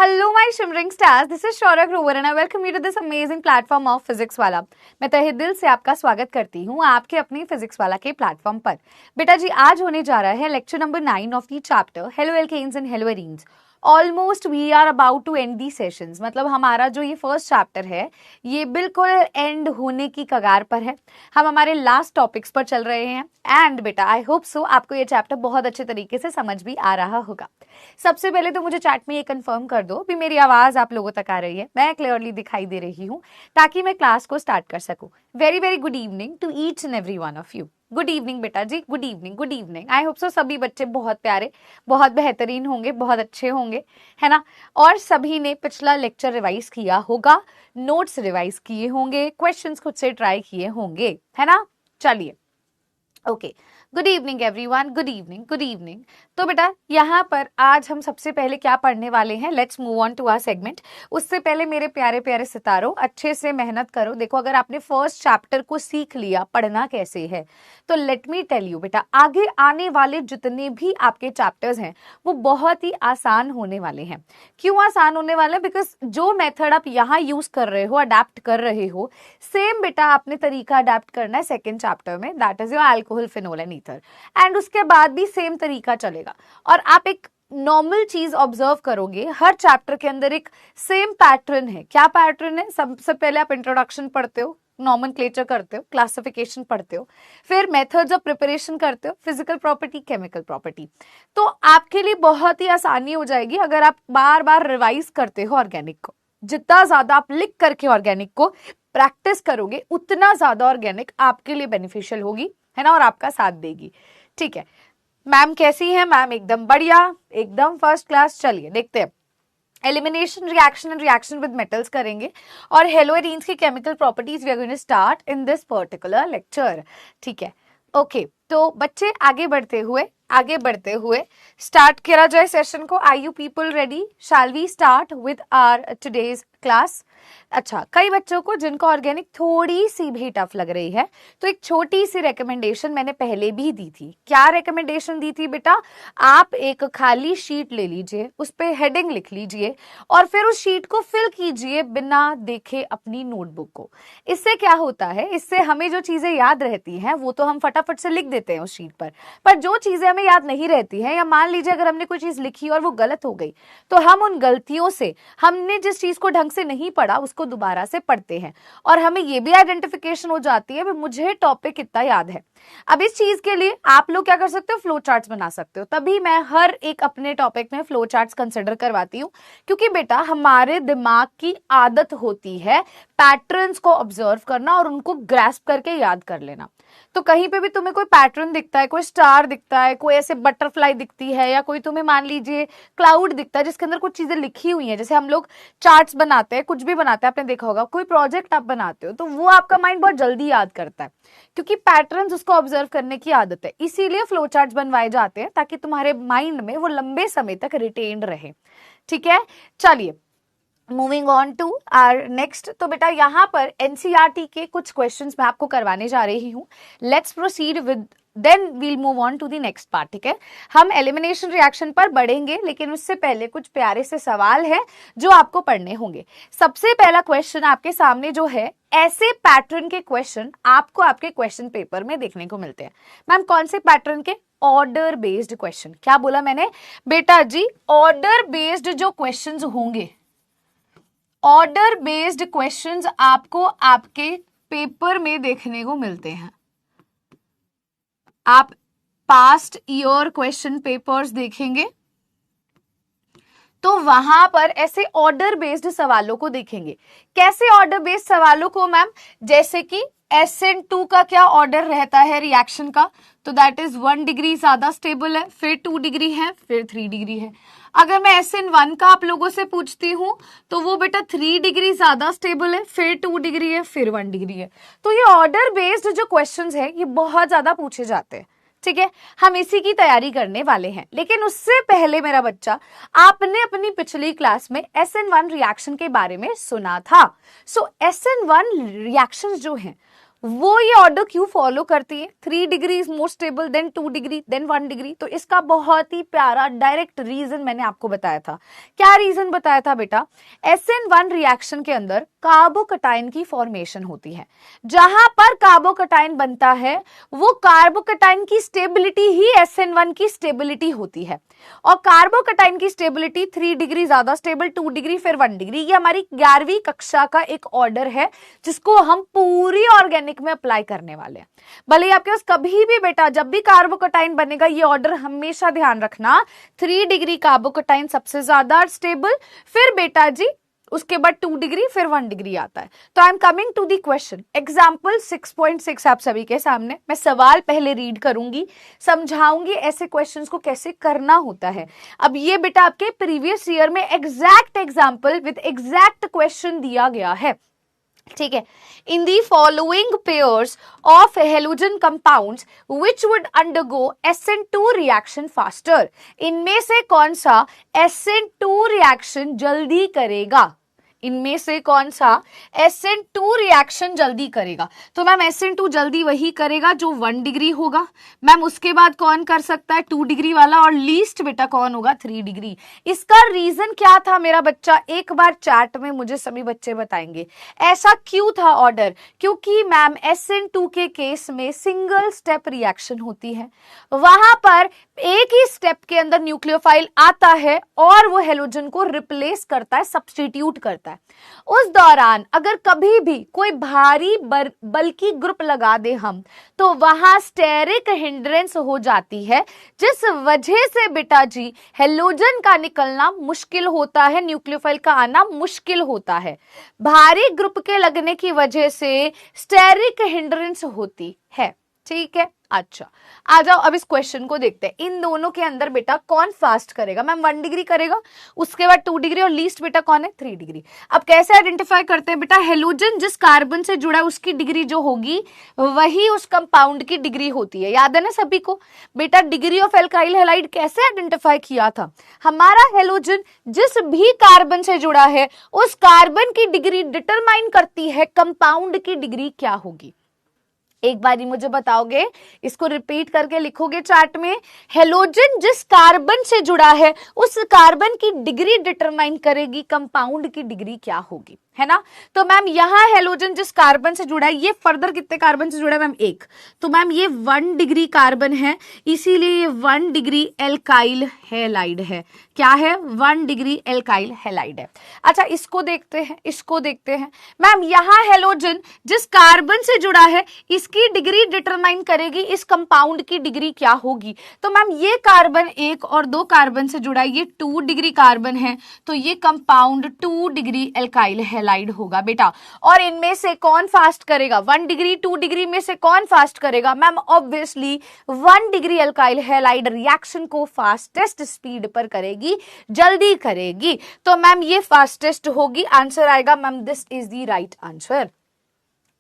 Hello, my shimmering stars. This is Shora Grover and I welcome you to this amazing platform of Physics वाला। मैं तहे दिल से आपका स्वागत करती हूँ आपके अपने फिजिक्स वाला के प्लेटफॉर्म पर। बेटा जी, आज होने जा रहा है lecture number 9 of the chapter haloalkanes and haloarenes. Almost we are about to end the sessions, मतलब हमारा जो ये फर्स्ट चैप्टर है ये बिल्कुल एंड होने की कगार पर है। हम हमारे लास्ट टॉपिक्स पर चल रहे हैं एंड बेटा आई होप सो आपको ये चैप्टर बहुत अच्छे तरीके से समझ भी आ रहा होगा। सबसे पहले तो मुझे चैट में ये कंफर्म कर दो भी मेरी आवाज आप लोगों तक आ रही है, मैं क्लियरली दिखाई दे रही हूँ, ताकि मैं क्लास को स्टार्ट कर सकूं। Very very good evening to each and every one of you. Good evening बेटा जी, good evening, good evening. I hope so सभी बच्चे बहुत प्यारे, बहुत बेहतरीन होंगे, बहुत अच्छे होंगे, है ना। और सभी ने पिछला लेक्चर रिवाइज किया होगा, नोट्स रिवाइज किए होंगे, क्वेश्चंस खुद से ट्राई किए होंगे, है ना। चलिए, okay, good evening everyone, good evening, good evening. तो बेटा यहाँ पर आज हम सबसे पहले क्या पढ़ने वाले हैं, let's move on to our segment. उससे पहले मेरे प्यारे प्यारे सितारों, अच्छे से मेहनत करो। देखो, अगर आपने फर्स्ट चैप्टर को सीख लिया पढ़ना कैसे है, तो लेट मी टेल यू बेटा, आगे आने वाले जितने भी आपके चैप्टर्स हैं वो बहुत ही आसान होने वाले हैं। क्यों आसान होने वाले हैं? बिकॉज जो मेथड आप यहाँ यूज कर रहे हो, अडेप्ट कर रहे हो, सेम बेटा आपने तरीका अडेप्ट करना है सेकेंड चैप्टर में, that is your alcohol, phenol and ether. And उसके बाद भी सेम तरीका चलेगा। और आप एक नॉर्मल चीज ऑब्जर्व करोगे, हर चैप्टर के अंदर एक सेम पैटर्न है। क्या पैटर्न है? सबसे पहले आप इंट्रोडक्शन पढ़ते हो, नॉमेनक्लेचर करते हो, क्लासिफिकेशन पढ़ते हो, फिर मेथड्स ऑफ प्रिपरेशन करते हो, फिजिकल प्रॉपर्टी, केमिकल प्रॉपर्टी। तो आपके लिए बहुत ही आसानी हो जाएगी अगर आप बार बार रिवाइज करते हो ऑर्गेनिक को। जितना ज्यादा आप लिख करके ऑर्गेनिक को प्रैक्टिस करोगे, उतना ज्यादा ऑर्गेनिक आपके लिए बेनिफिशियल होगी, है ना, और आपका साथ देगी। ठीक है मैम, कैसी है मैम? एकदम बढ़िया, एकदम फर्स्ट क्लास। चलिए देखते हैं, elimination reaction and reaction with metals करेंगे और हेलो एरीन्स की chemical properties we are going to start in this particular lecture. ठीक है, ओके। तो बच्चे आगे बढ़ते हुए स्टार्ट करा जाए सेशन को। Are you people ready? Shall we start with our today's class? अच्छा, कई बच्चों को जिनको ऑर्गेनिक थोड़ी सी भी टफ लग रही है, तो एक छोटी सी रिकमेंडेशन मैंने पहले भी दी थी। क्या रिकमेंडेशन दी थी बेटा? आप एक खाली शीट ले लीजिए, उस पे हेडिंग लिख लीजिए और फिर उस शीट को फिल कीजिए बिना देखे अपनी नोटबुक को। इससे क्या होता है, इससे हमें जो चीजें याद रहती हैं वो तो हम फटाफट से लिख देते हैं उस शीट पर जो चीजें हमें याद नहीं रहती है, या मान लीजिए अगर हमने कोई चीज लिखी और वो गलत हो गई, तो हम उन गलतियों से, हमने जिस चीज को ढंग से नहीं पढ़ा उसको दोबारा से पढ़ते हैं और हमें ये भी आइडेंटिफिकेशन हो जाती है मुझे टॉपिक कितना याद है। अब इस चीज के लिए आप लोग क्या कर सकते हो, फ्लो चार्ट्स बना सकते हो। तभी मैं हर एक अपने टॉपिक में फ्लो चार्ट्स कंसिडर करवाती हूँ, क्योंकि बेटा हमारे दिमाग की आदत होती है पैटर्न्स को ऑब्जर्व करना और उनको ग्रैस्प करके याद कर लेना। तो कहीं पे भी तुम्हें कोई पैटर्न दिखता है, कोई स्टार दिखता है, कोई ऐसे बटरफ्लाई दिखती है, या कोई तुम्हें मान लीजिए क्लाउड दिखता है जिसके अंदर कुछ चीजें लिखी हुई हैं, जैसे हम लोग चार्ट्स बनाते हैं, कुछ भी बनाते हैं, आपने देखा होगा, कोई प्रोजेक्ट आप बनाते हो तो वो आपका माइंड बहुत जल्दी याद करता है, क्योंकि पैटर्न्स उसको ऑब्जर्व करने की आदत है। इसीलिए फ्लो चार्ट्स बनवाए जाते हैं ताकि तुम्हारे माइंड में वो लंबे समय तक रिटेन्ड रहे। ठीक है, चलिए moving on to our next. तो बेटा यहाँ पर एनसीईआरटी के कुछ क्वेश्चंस मैं आपको करवाने जा रही हूँ। Let's proceed with, then we'll move on to the next part. ठीक है, हम एलिमिनेशन रिएक्शन पर बढ़ेंगे, लेकिन उससे पहले कुछ प्यारे से सवाल है जो आपको पढ़ने होंगे। सबसे पहला क्वेश्चन आपके सामने जो है, ऐसे पैटर्न के क्वेश्चन आपको आपके क्वेश्चन पेपर में देखने को मिलते हैं। मैम कौन से पैटर्न के? Order based question. क्या बोला मैंने बेटा जी? ऑर्डर बेस्ड जो क्वेश्चंस होंगे, ऑर्डर बेस्ड क्वेश्चंस आपको आपके पेपर में देखने को मिलते हैं। आप पास्ट ईयर क्वेश्चन पेपर्स देखेंगे तो वहां पर ऐसे ऑर्डर बेस्ड सवालों को देखेंगे। कैसे ऑर्डर बेस्ड सवालों को मैम? जैसे कि SN2 का क्या ऑर्डर रहता है रिएक्शन का? तो दैट इज 1 डिग्री ज्यादा स्टेबल है, फिर 2 डिग्री है, फिर 3 डिग्री है। अगर मैं SN1 का आप लोगों से पूछती हूं तो वो बेटा 3 डिग्री ज्यादा स्टेबल है, फिर 2 डिग्री है, फिर 1 डिग्री है। तो ये ऑर्डर बेस्ड जो क्वेश्चंस है ये बहुत ज्यादा पूछे जाते हैं। ठीक है, हम इसी की तैयारी करने वाले हैं, लेकिन उससे पहले मेरा बच्चा, आपने अपनी पिछली क्लास में SN1 रिएक्शन के बारे में सुना था। सो SN1 रिएक्शंस जो हैं वो ये ऑर्डर क्यों फॉलो करती है? 3 degree is more stable than 2 degree than 1 degree. तो इसका बहुत ही प्यारा डायरेक्ट रीजन मैंने आपको बताया था। क्या रीजन बताया था बेटा? SN1 रिएक्शन के अंदर कार्बोकटाइन की फॉर्मेशन होती है। जहां पर कार्बोकटाइन बनता है वो कार्बोकटाइन की स्टेबिलिटी ही SN1 की स्टेबिलिटी होती है। और कार्बोकटाइन की स्टेबिलिटी 3 डिग्री ज्यादा स्टेबल, 2 डिग्री फिर 1 डिग्री। ये हमारी 11वीं कक्षा का एक ऑर्डर है जिसको हम पूरी ऑर्गेनिक में अप्लाई करने वाले हैं। भले ही आपके पास कभी भी बेटा जब भी कार्बोकटाइन बनेगा ये ऑर्डर हमेशा ध्यान रखना, 3 डिग्री कार्बोकटाइन सबसे ज्यादा स्टेबल, फिर बेटा जी उसके बाद 2 डिग्री फिर 1 डिग्री आता है। तो I am coming to the question. Example 6.6 आप सभी के सामने, मैं सवाल पहले रीड करूंगी, समझाऊंगी ऐसे क्वेश्चंस को कैसे करना होता है। अब ये बेटा आपके प्रीवियस ईयर में exact example with exact question दिया गया है, ठीक है। In the following pairs of halogen compounds which would undergo SN2 reaction faster, इनमें से कौन सा SN2 रिएक्शन जल्दी करेगा? इनमें से कौन सा SN2 रिएक्शन जल्दी करेगा? तो मैम SN2 जल्दी वही करेगा जो 1 डिग्री होगा। मैम उसके बाद कौन कर सकता है 2 डिग्री वाला, और लीस्ट बेटा कौन होगा 3 डिग्री। इसका रीजन क्या था मेरा बच्चा? एक बार चैट में मुझे सभी बच्चे बताएंगे ऐसा क्यों था ऑर्डर। क्योंकि मैम SN2 के केस में सिंगल स्टेप रिएक्शन होती है, वहां पर एक ही स्टेप के अंदर न्यूक्लियोफाइल आता है और वो हेलोजन को रिप्लेस करता है, सब्स्टिट्यूट करता है। उस दौरान अगर कभी भी कोई भारी बल्कि ग्रुप लगा दे हम तो वहां स्टेरिक हिंड्रेंस हो जाती है, जिस वजह से बेटा जी हेलोजन का निकलना मुश्किल होता है, न्यूक्लियोफाइल का आना मुश्किल होता है। भारी ग्रुप के लगने की वजह से स्टेरिक हिंड्रेंस होती है, ठीक है। अच्छा आ जाओ अब इस क्वेश्चन को देखते हैं। इन दोनों के अंदर बेटा कौन फास्ट करेगा? मैम 1 डिग्री करेगा, उसके बाद 2 डिग्री और लीस्ट बेटा कौन है 3 डिग्री। अब कैसे आइडेंटिफाई करते हैं बेटा? हेलोजन जिस कार्बन से जुड़ा है उसकी डिग्री जो होगी वही उस कंपाउंड की डिग्री होती है। याद है ना सभी को बेटा? डिग्री ऑफ एल्काइल हैलाइड कैसे आइडेंटिफाई किया था? हमारा हेलोजन जिस भी कार्बन से जुड़ा है उस कार्बन की डिग्री डिटरमाइन करती है कंपाउंड की डिग्री क्या होगी। एक बारी मुझे बताओगे, इसको रिपीट करके लिखोगे चार्ट में। हेलोजन जिस कार्बन से जुड़ा है उस कार्बन की डिग्री डिटरमाइन करेगी कंपाउंड की डिग्री क्या होगी, है ना। तो मैम यहाँ हेलोजन जिस कार्बन से जुड़ा है, ये फर्दर कितने कार्बन से जुड़ा है मैम? 1। तो मैम ये 1 डिग्री कार्बन है, इसीलिए ये 1 डिग्री एल्काइल हैलाइड है। क्या है? 1 डिग्री एल्काइल हैलाइड है। अच्छा इसको देखते हैं, इसको देखते हैं। मैम यहाँ हेलोजन जिस कार्बन से जुड़ा है इसकी डिग्री डिटरमाइन करेगी इस कंपाउंड की डिग्री क्या होगी। तो मैम ये कार्बन 1 और 2 कार्बन से जुड़ा है, ये 2 डिग्री कार्बन है, तो ये कंपाउंड 2 डिग्री एल्काइल हैलाइड होगा बेटा। और इनमें से कौन फास्ट करेगा? 1 डिग्री 2 डिग्री में से कौन फास्ट करेगा? Ma'am obviously 1 degree alkyl halide reaction को फास्टेस्ट स्पीड पर करेगी, जल्दी करेगी। तो मैम ये फास्टेस्ट होगी, आंसर आएगा ma'am this is the right answer.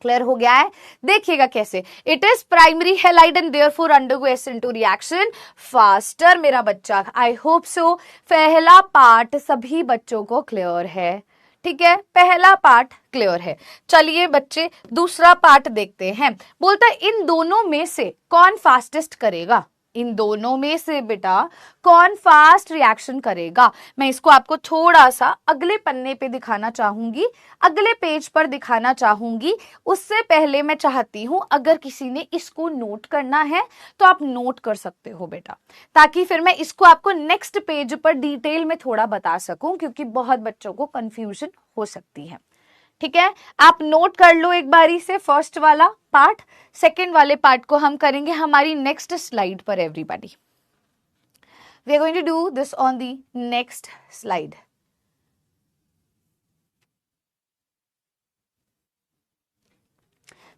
Clear हो गया है? देखिएगा कैसे। It is primary halide and therefore undergo SN2 reaction faster मेरा बच्चा। आई होप सो पहला पार्ट सभी बच्चों को क्लियर है, ठीक है। पहला पार्ट क्लियर है। चलिए बच्चे दूसरा पार्ट देखते हैं। बोलता है इन दोनों में से कौन फास्टेस्ट करेगा? इन दोनों में से बेटा कौन फास्ट रिएक्शन करेगा? मैं इसको आपको थोड़ा सा अगले पन्ने पे दिखाना चाहूंगी, अगले पेज पर दिखाना चाहूंगी। उससे पहले मैं चाहती हूं अगर किसी ने इसको नोट करना है तो आप नोट कर सकते हो बेटा, ताकि फिर मैं इसको आपको नेक्स्ट पेज पर डिटेल में थोड़ा बता सकूं, क्योंकि बहुत बच्चों को कंफ्यूजन हो सकती है, ठीक है। आप नोट कर लो एक बारी से फर्स्ट वाला पार्ट। सेकंड वाले पार्ट को हम करेंगे हमारी नेक्स्ट स्लाइड पर everybody. We are going to do this on the next slide.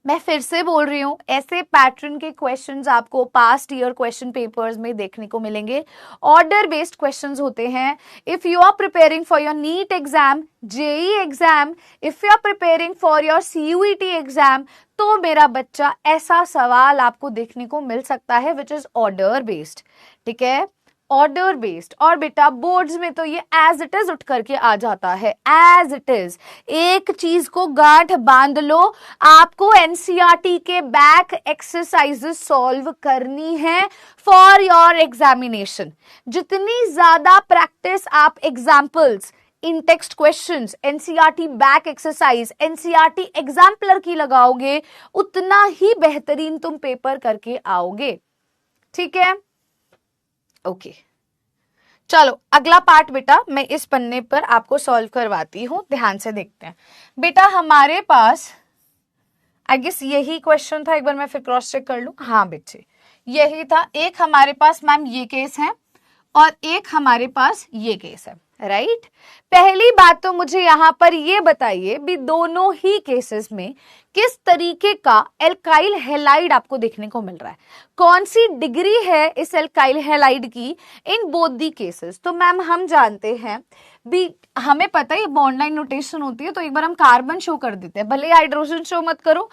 मैं फिर से बोल रही हूं, ऐसे पैटर्न के क्वेश्चंस आपको पास्ट ईयर क्वेश्चन पेपर्स में देखने को मिलेंगे। ऑर्डर बेस्ड क्वेश्चंस होते हैं। If you are preparing for your NEET exam, JEE exam, if you are preparing for your CUET exam, तो मेरा बच्चा ऐसा सवाल आपको देखने को मिल सकता है विच इज ऑर्डर बेस्ड, ठीक है। ऑर्डर बेस्ड, और बेटा बोर्ड्स में तो ये एज इट इज उठ करके आ जाता है, एज इट इज। एक चीज को गांठ बांध लो, आपको एनसीईआरटी के बैक एक्सरसाइजेस सॉल्व करनी है फॉर योर एग्जामिनेशन। जितनी ज्यादा प्रैक्टिस आप examples, in text questions, NCERT back exercise, NCERT exemplar की लगाओगे, उतना ही बेहतरीन तुम पेपर करके आओगे। ठीक है, ओके चलो अगला पार्ट बेटा मैं इस पन्ने पर आपको सॉल्व करवाती हूं, ध्यान से देखते हैं। बेटा हमारे पास आई गेस यही क्वेश्चन था, एक बार मैं फिर क्रॉस चेक कर लूं। हाँ बच्चे यही था। एक हमारे पास मैम ये केस है और एक हमारे पास ये केस है, राइट। पहली बात तो मुझे यहां पर ये बताइए भी दोनों ही केसेस में किस तरीके का एल्काइल हैलाइड आपको देखने को मिल रहा है, कौन सी डिग्री है इस एल्काइल हैलाइड की इन बोथ दी केसेस। तो मैम हम जानते हैं भी, हमें पता है बॉन्ड लाइन नोटेशन होती है, तो एक बार हम कार्बन शो कर देते हैं, भले हाइड्रोजन शो मत करो,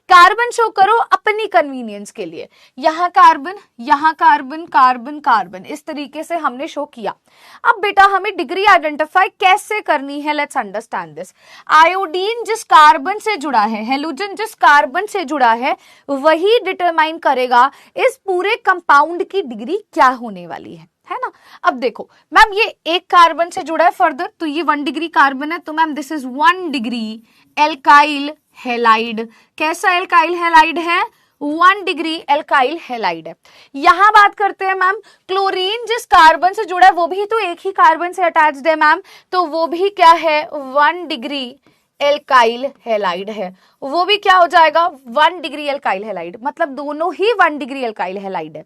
कार्बन शो करो अपनी कन्वीनियंस के लिए। यहाँ कार्बन, यहाँ कार्बन, कार्बन कार्बन, इस तरीके से हमने शो किया। अब बेटा हमें डिग्री आइडेंटिफाई कैसे करनी है, लेट्स अंडरस्टैंड दिस। आयोडीन जिस कार्बन से जुड़ा है, हेलोजन जिस कार्बन से जुड़ा है, वही डिटरमाइन करेगा इस पूरे कंपाउंड की डिग्री क्या होने वाली है ना। अब देखो मैम ये एक कार्बन से जुड़ा है फर्दर, तो ये 1 डिग्री कार्बन है, तो ma'am this is 1 degree alkyl halide. कैसा एल्काइल हैलाइड है, 1 डिग्री एल्काइल हैलाइड है। यहां बात करते हैं मैम क्लोरीन जिस कार्बन से जुड़ा है, वो भी तो एक ही कार्बन से अटैच्ड है मैम, तो वो भी क्या है 1 डिग्री एल्काइल हैलाइड है। वो भी क्या हो जाएगा 1 डिग्री एल्काइल हैलाइड, मतलब दोनों ही 1 डिग्री एल्काइल हैलाइड है।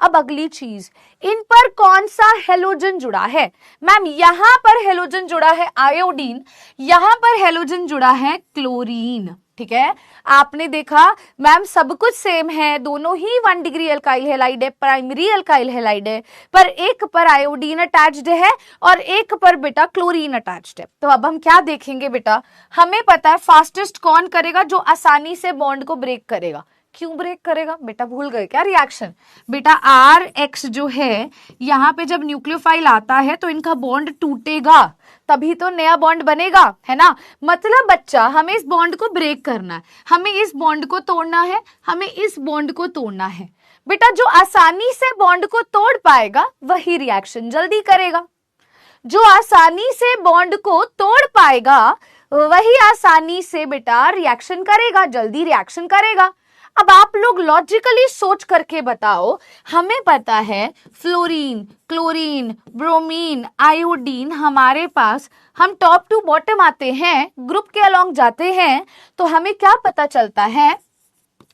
अब अगली चीज, इन पर कौन सा हेलोजन जुड़ा है मैम, यहां पर हेलोजन जुड़ा है आयोडीन, यहां पर हेलोजन जुड़ा है क्लोरीन। ठीक है, आपने देखा मैम सब कुछ सेम है, दोनों ही 1 डिग्री एल्काइल हैलाइड है, प्राइमरी एल्काइल हैलाइड है, पर एक पर आयोडीन अटैच्ड है और एक पर बेटा क्लोरीन अटैच्ड है। तो अब हम क्या देखेंगे बेटा, हमें पता है फास्टेस्ट कौन करेगा, जो आसानी से बॉन्ड को ब्रेक करेगा। क्यों ब्रेक करेगा बेटा, भूल गए क्या रिएक्शन? बेटा RX जो है यहाँ पे जब न्यूक्लियोफाइल आता है तो इनका बॉन्ड टूटेगा, तभी तो नया बॉन्ड बनेगा, है ना। मतलब बच्चा हमें इस बॉन्ड को ब्रेक करना है, हमें इस बॉन्ड को तोड़ना है, हमें इस बॉन्ड को तोड़ना है। बेटा जो आसानी से बॉन्ड को तोड़ पाएगा वही रिएक्शन जल्दी करेगा, जो आसानी से बॉन्ड को तोड़ पाएगा वही आसानी से बेटा रिएक्शन करेगा, जल्दी रिएक्शन करेगा। अब आप लोग लॉजिकली सोच करके बताओ, हमें पता है फ्लोरीन, क्लोरीन, ब्रोमीन, आयोडीन हमारे पास, हम टॉप टू बॉटम आते हैं, ग्रुप के अलोंग जाते हैं, तो हमें क्या पता चलता है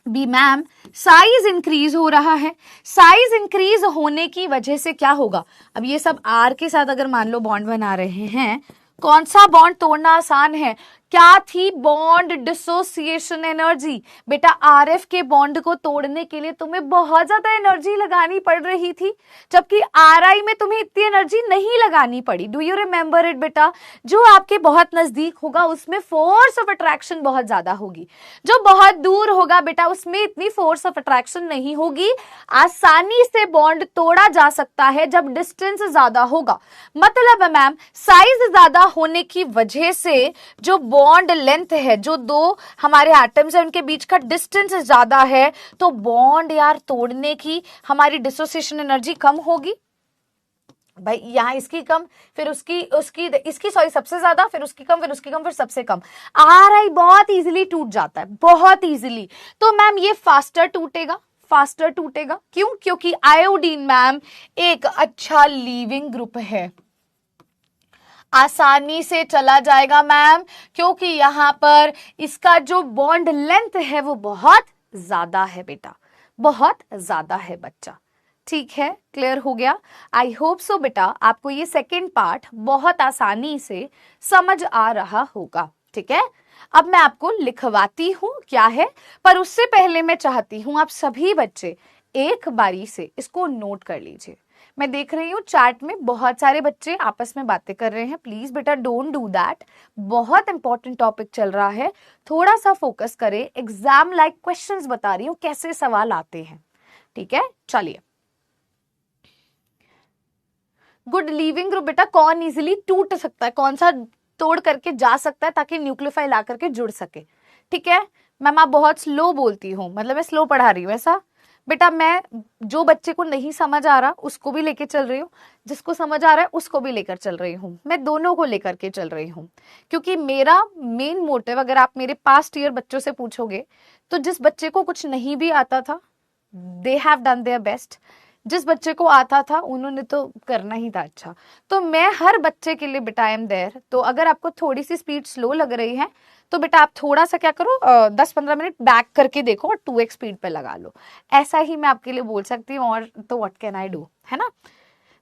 बी मैम साइज इंक्रीज हो रहा है। साइज इंक्रीज होने की वजह से क्या होगा, अब ये सब R के साथ अगर मान लो बॉन्ड बना रहे हैं, कौन सा बॉन्ड तोड़ना आसान है, क्या थी बॉन्ड डिसोसिएशन एनर्जी। बेटा RF के बॉन्ड को तोड़ने के लिए तुम्हें बहुत ज्यादा एनर्जी लगानी पड़ रही थी, जबकि RI में तुम्हें इतनी एनर्जी नहीं लगानी पड़ी। डू यू रिमेम्बर इट बेटा, जो आपके बहुत नजदीक होगा उसमें फोर्स ऑफ अट्रैक्शन बहुत ज्यादा होगी, जो बहुत दूर होगा बेटा उसमें इतनी फोर्स ऑफ अट्रैक्शन नहीं होगी। आसानी से बॉन्ड तोड़ा जा सकता है जब डिस्टेंस ज्यादा होगा। मतलब मैम साइज ज्यादा होने की वजह से जो बॉन्ड लेंथ है, जो दो हमारे एटम्स है उनके बीच का डिस्टेंस ज्यादा है, तो बॉन्ड यार तोड़ने की हमारी डिसोसिएशन एनर्जी कम होगी। भाई यहाँ इसकी कम, फिर इसकी सॉरी सबसे ज्यादा, फिर उसकी कम, फिर उसकी कम, फिर सबसे कम। RI बहुत इजीली टूट जाता है, बहुत इजीली। तो मैम ये फास्टर टूटेगा, फास्टर टूटेगा। क्यों? क्योंकि आयोडीन मैम एक अच्छा लीविंग ग्रुप है, आसानी से चला जाएगा मैम, क्योंकि यहाँ पर इसका जो बॉन्ड लेंथ है वो बहुत ज्यादा है बेटा, बहुत ज्यादा है बच्चा। ठीक है, क्लियर हो गया? आई होप सो बेटा आपको ये सेकेंड पार्ट बहुत आसानी से समझ आ रहा होगा। ठीक है, अब मैं आपको लिखवाती हूँ क्या है, पर उससे पहले मैं चाहती हूँ आप सभी बच्चे एक बारी से इसको नोट कर लीजिए। मैं देख रही हूँ चैट में बहुत सारे बच्चे आपस में बातें कर रहे हैं, प्लीज बेटा डोंट डू दैट। बहुत इंपॉर्टेंट टॉपिक चल रहा है, थोड़ा सा फोकस करें। एग्जाम लाइक क्वेश्चंस बता रही हूँ कैसे सवाल आते हैं। ठीक है, चलिए गुड लिविंग ग्रुप बेटा कौन इजिली टूट सकता है, कौन सा तोड़ करके जा सकता है ताकि न्यूक्लियोफाइल आकर के जुड़ सके। ठीक है मैम, आप बहुत स्लो बोलती हूँ, मतलब मैं स्लो पढ़ा रही हूँ ऐसा? बेटा मैं जो बच्चे को नहीं समझ आ रहा उसको भी लेके चल रही हूँ, जिसको समझ आ रहा है उसको भी लेकर चल रही हूँ, मैं दोनों को लेकर के चल रही हूँ। क्योंकि मेरा मेन मोटिव, अगर आप मेरे पास्ट ईयर बच्चों से पूछोगे तो जिस बच्चे को कुछ नहीं भी आता था they have done their best, जिस बच्चे को आता था उन्होंने तो करना ही था अच्छा। तो मैं हर बच्चे के लिए बेटा आई एम देयर। तो अगर आपको थोड़ी सी स्पीड स्लो लग रही है तो बेटा आप थोड़ा सा क्या करो, 10-15 मिनट बैक करके देखो और 2x स्पीड पे लगा लो। ऐसा ही मैं आपके लिए बोल सकती हूँ, और तो व्हाट कैन आई डू, है ना।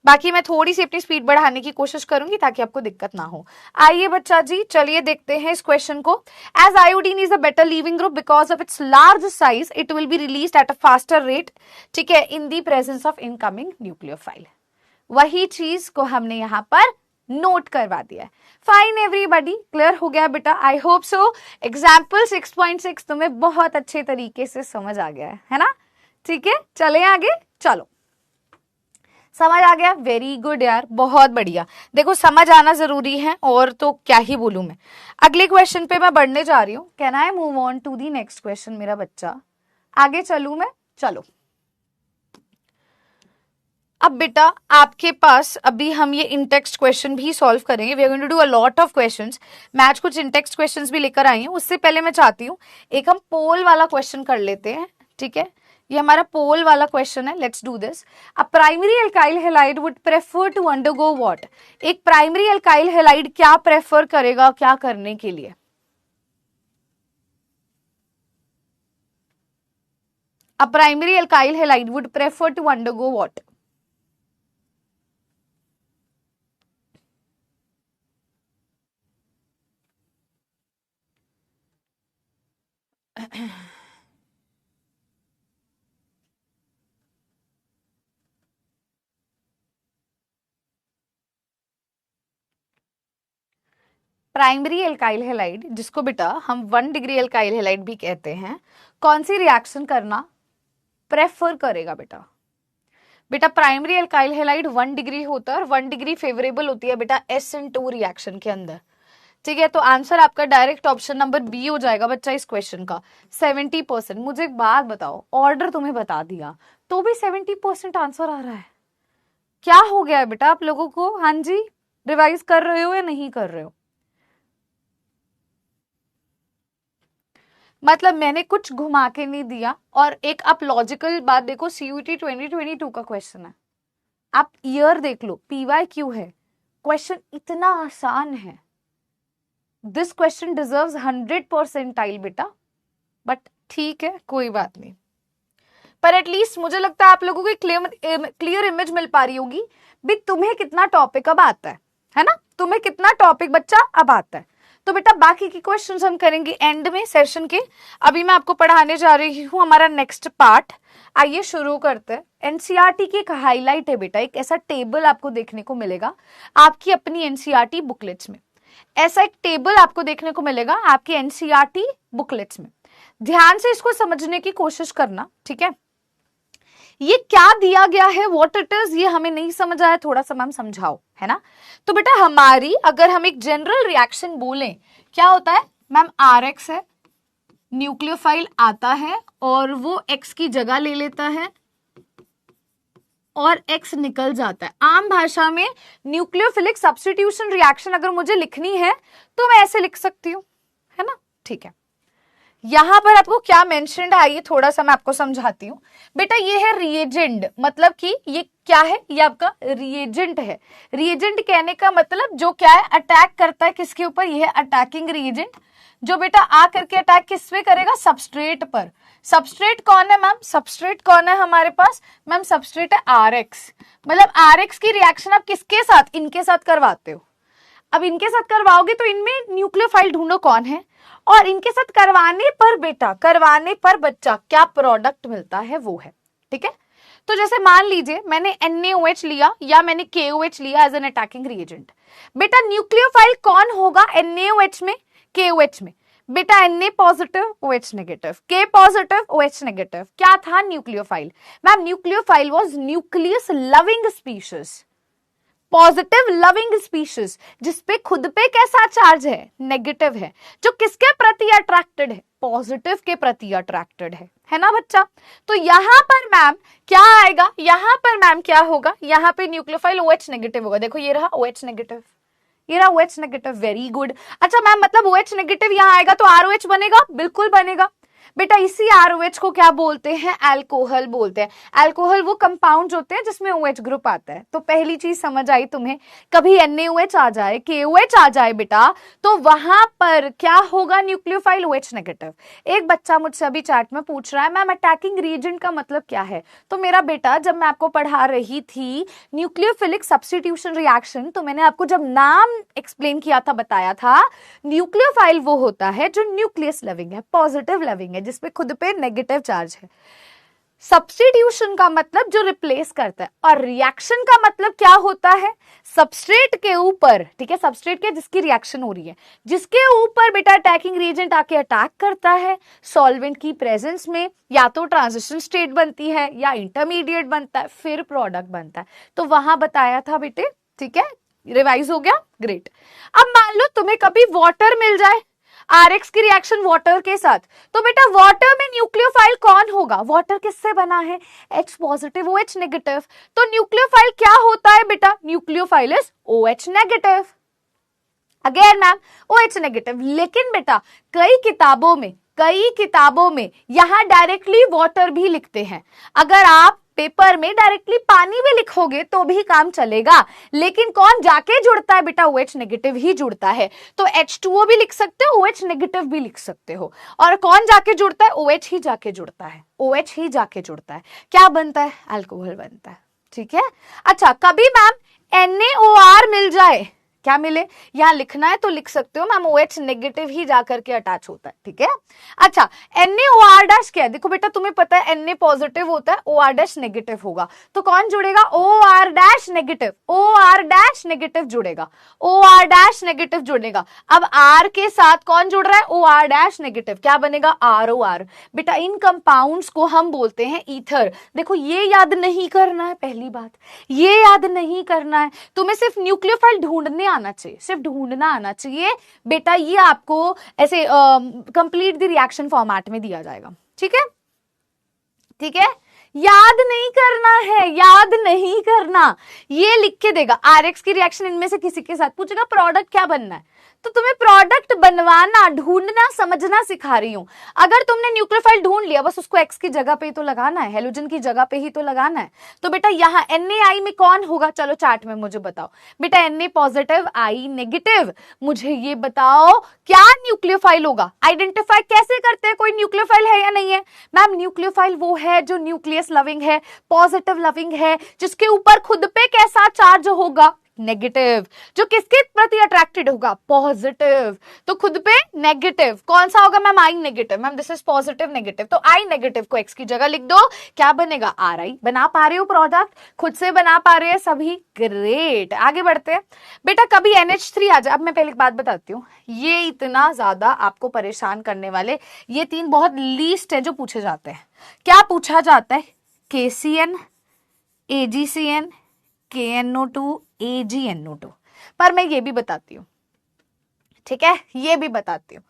बाकी मैं थोड़ी सी अपनी स्पीड बढ़ाने की कोशिश करूंगी ताकि आपको दिक्कत ना हो। आइए बच्चा जी, चलिए देखते हैं इस क्वेश्चन को। As iodine is a better leaving group because of its large size, it will be released at a faster rate, ठीक है, in the presence of incoming nucleophile. वही चीज को हमने यहाँ पर नोट करवा दिया है। फाइन एवरीबॉडी, क्लियर हो गया बेटा? आई होप सो। एग्जाम्पल 6.6 तुम्हें बहुत अच्छे तरीके से समझ आ गया है ना? ठीक है, चले आगे। चलो, समझ आ गया? वेरी गुड यार, बहुत बढ़िया। देखो समझ आना जरूरी है, और तो क्या ही बोलूं मैं। अगले क्वेश्चन पे मैं बढ़ने जा रही हूं। Can I move on to the next question मेरा बच्चा? आगे चलूं मैं? चलो। अब बेटा आपके पास अभी हम ये इंटेक्स्ट क्वेश्चन भी सॉल्व करेंगे। We are going to do a lot of questions. मैं आज कुछ इंटेक्स्ट क्वेश्चंस भी लेकर आई हूं। उससे पहले मैं चाहती हूं एक हम पोल वाला क्वेश्चन कर लेते हैं, ठीक है? ये हमारा पोल वाला क्वेश्चन है। Let's do this. A primary alkyl halide would prefer to undergo what? एक प्राइमरी एल्काइल हैलाइड क्या प्रेफर करेगा, क्या करने के लिए? A primary alkyl halide would prefer to undergo what? Primary alkyl halide, जिसको बेटा हम 1 डिग्री एल्काइल हैलाइड भी कहते हैं, कौन सी रिएक्शन करना प्रेफर करेगा बेटा? बेटा प्राइमरी एल्काइल हैलाइड 1 डिग्री होता है और 1 डिग्री फेवरेबल होती है बेटा SN2 रिएक्शन के अंदर। ठीक है, तो आंसर आपका डायरेक्ट ऑप्शन नंबर बी हो जाएगा बच्चा इस क्वेश्चन का, 70%। मुझे एक बात बताओ, ऑर्डर तुम्हें बता दिया तो भी 70% आंसर आ रहा है, क्या हो गया है बेटा आप लोगों को? हाँ जी, रिवाइज कर रहे हो या नहीं कर रहे हो? मतलब मैंने कुछ घुमा के नहीं दिया। और एक आप लॉजिकल बात देखो, CUET 2022 का क्वेश्चन है, आप ईयर देख लो, PYQ है, क्वेश्चन इतना आसान है। दिस क्वेश्चन डिजर्व्स 100% बेटा, बट ठीक है कोई बात नहीं। पर एटलीस्ट मुझे लगता है आप लोगों को क्लियर इमेज मिल पा रही होगी भी तुम्हें कितना टॉपिक अब आता है ना? तुम्हें कितना टॉपिक बच्चा अब आता है। तो बेटा बाकी की क्वेश्चंस हम करेंगे एंड में सेशन के। अभी मैं आपको पढ़ाने जा रही हूँ हमारा नेक्स्ट पार्ट। आइए शुरू करते हैं। एनसीईआरटी की एक हाईलाइट है बेटा, एक ऐसा टेबल आपको देखने को मिलेगा आपकी अपनी एनसीईआरटी बुकलेट्स में। ऐसा एक टेबल आपको देखने को मिलेगा आपकी एनसीईआरटी बुकलेट्स में। ध्यान से इसको समझने की कोशिश करना, ठीक है? ये क्या दिया गया है, व्हाट इट इज, ये हमें नहीं समझ आया, थोड़ा सा मैम समझाओ, है ना? तो बेटा हमारी अगर हम एक जनरल रिएक्शन बोलें, क्या होता है मैम? RX है, न्यूक्लियोफाइल आता है और वो X की जगह ले लेता है और X निकल जाता है। आम भाषा में न्यूक्लियोफिलिक सब्स्टिट्यूशन रिएक्शन अगर मुझे लिखनी है तो मैं ऐसे लिख सकती हूँ, है ना? ठीक है, यहां पर आपको क्या मेंशन्ड है आइए थोड़ा सा मैं आपको समझाती हूँ। बेटा ये है रिएजेंट, मतलब कि ये क्या है? ये आपका रिएजेंट है। रिएजेंट कहने का मतलब जो क्या है, अटैक करता है किसके ऊपर? ये है अटैकिंग रिएजेंट, जो बेटा आ करके अटैक किस पे करेगा? सबस्ट्रेट पर। सबस्ट्रेट कौन है मैम? सबस्ट्रेट कौन है हमारे पास? मैम सबस्ट्रेट है RX। मतलब RX की रिएक्शन आप किसके साथ? इनके साथ करवाते हो। अब इनके साथ करवाओगे तो इनमें न्यूक्लियोफाइल ढूंढो कौन है, और इनके साथ करवाने पर बेटा, करवाने पर बच्चा क्या प्रोडक्ट मिलता है वो है, ठीक है? तो जैसे मान लीजिए मैंने NaOH लिया या मैंने KOH लिया एज एन अटैकिंग रिएजेंट। बेटा न्यूक्लियोफाइल कौन होगा NaOH में, KOH में? बेटा Na positive OH negative, K positive OH negative. क्या था nucleophile? Ma'am nucleophile was nucleus loving species. Positive loving species, जिसपे खुद पे कैसा चार्ज है, नेगेटिव है, जो किसके प्रति अट्रैक्टेड है, पॉजिटिव के प्रति अट्रैक्टेड है ना बच्चा। तो यहां पर मैम क्या आएगा, यहां पर मैम क्या होगा, यहां पे न्यूक्लियोफाइल OH नेगेटिव होगा। देखो ये रहा OH नेगेटिव, ये रहा OH नेगेटिव, वेरी गुड। अच्छा मैम मतलब OH नेगेटिव यहां आएगा तो ROH बनेगा, बिल्कुल बनेगा बेटा। इसी ROH को क्या बोलते हैं, अल्कोहल बोलते हैं। अल्कोहल वो कंपाउंड होते हैं जिसमें OH ग्रुप आता है। तो पहली चीज समझ आई तुम्हें, कभी NaOH आ जाए, KOH आ जाए बेटा, तो वहां पर क्या होगा, न्यूक्लियोफाइल OH नेगेटिव। एक बच्चा मुझसे अभी चैट में पूछ रहा है मैम अटैकिंग रीजेंट का मतलब क्या है। तो मेरा बेटा जब मैं आपको पढ़ा रही थी न्यूक्लियोफिलिक सब्स्टिट्यूशन रिएक्शन, तो मैंने आपको जब नाम एक्सप्लेन किया था, बताया था न्यूक्लियोफाइल वो होता है जो न्यूक्लियस लविंग है, पॉजिटिव लविंग है, जिसपे खुद पे नेगेटिव चार्ज है। सब्स्टिट्यूशन का मतलब जो रिप्लेस करता है, और रिएक्शन का मतलब क्या होता है, सबस्ट्रेट के ऊपर, ठीक है, सबस्ट्रेट के जिसकी रिएक्शन हो रही है, जिसके ऊपर बेटा अटैकिंग रिएजेंट आके अटैक करता है, सॉल्वेंट की प्रेजेंस में या तो ट्रांजिशन स्टेट बनती है या इंटरमीडिएट बनता है, फिर प्रोडक्ट बनता है। तो वहां बताया था बेटे, ठीक है, रिवाइज हो गया, ग्रेट। अब मान लो तुम्हें कभी वाटर मिल जाए, RX की रिएक्शन वाटर के साथ, तो बेटा वाटर में न्यूक्लियोफाइल कौन होगा, वाटर किससे बना है, H पॉजिटिव OH नेगेटिव। तो न्यूक्लियोफाइल क्या होता है बेटा, nucleophile is OH negative. Again ma'am OH negative, लेकिन बेटा कई किताबों में यहां डायरेक्टली वाटर भी लिखते हैं। अगर आप पेपर में डायरेक्टली पानी भी लिखोगे तो भी काम चलेगा, लेकिन कौन जाके जुड़ता है बेटा, OH नेगेटिव ही जुड़ता है। तो H2O भी लिख सकते हो, OH नेगेटिव भी लिख सकते हो, और कौन जाके जुड़ता है, OH ही जाके जुड़ता है, OH ही जाके जुड़ता है। क्या बनता है, अल्कोहल बनता है, ठीक है। अच्छा कभी मैम NaOR मिल जाए, क्या मिले, यहां लिखना है तो लिख सकते हो मैम, OH नेगेटिव ही जाकर के अटैच होता है, ठीक है। अच्छा NaOR' क्या है, देखो बेटा तुम्हें पता है Na पॉजिटिव होता है, OR' नेगेटिव होगा, तो कौन जुड़ेगा, OR' नेगेटिव, OR' नेगेटिव जुड़ेगा, OR' नेगेटिव जुड़ेगा। अब R के साथ कौन जुड़ रहा है, OR' नेगेटिव, क्या बनेगा, ROR। बेटा इन कंपाउंड्स को हम बोलते हैं ईथर। देखो ये याद नहीं करना है, पहली बात ये याद नहीं करना है, तुम्हें सिर्फ न्यूक्लियोफाइल ढूंढने आना चाहिए, सिर्फ ढूंढना आना चाहिए बेटा। ये आपको ऐसे कंप्लीट द रिएक्शन फॉर्मेट में दिया जाएगा, ठीक है, ठीक है। याद नहीं करना है, याद नहीं करना, ये लिख के देगा RX की रिएक्शन इनमें से किसी के साथ, पूछेगा प्रोडक्ट क्या बनना है, तो तुम्हें प्रोडक्ट बनवाना, ढूंढना, समझना सिखा रही हूं। अगर तुमने न्यूक्लियोफाइल ढूंढ लिया, बस उसको X की जगह पे ही तो लगाना है, हेलोजन की जगह पे ही तो लगाना है। तो बेटा यहाँ NaI में कौन होगा, चलो चार्ट में मुझे बताओ बेटा, Na पॉजिटिव I नेगेटिव, मुझे ये बताओ क्या न्यूक्लियोफाइल होगा। आइडेंटिफाई कैसे करते हैं कोई न्यूक्लियोफाइल है या नहीं है, मैम न्यूक्लियोफाइल वो है जो न्यूक्लियस लविंग है, पॉजिटिव लविंग है, जिसके ऊपर खुद पे कैसा चार्ज होगा, नेगेटिव, जो किसके प्रति अट्रैक्टेड होगा, पॉजिटिव, तो खुद पे नेगेटिव, कौन सा होगा ma'am, I negative. Ma'am this is positive negative, तो I नेगेटिव को X की जगह लिख दो, क्या बनेगा, RI। बना पा रहे हो प्रोडक्ट, खुद से बना पा रहे हैं सभी, ग्रेट। आगे बढ़ते हैं बेटा, कभी NH3 आ जाए। अब मैं पहले एक बात बताती हूँ, ये इतना ज्यादा आपको परेशान करने वाले ये 3 बहुत लीस्ट है जो पूछे जाते हैं। क्या पूछा जाता है, KCN, AgCN, KNO2, AgNO2, पर मैं ये भी बताती हूँ, ठीक है, ये भी बताती हूँ।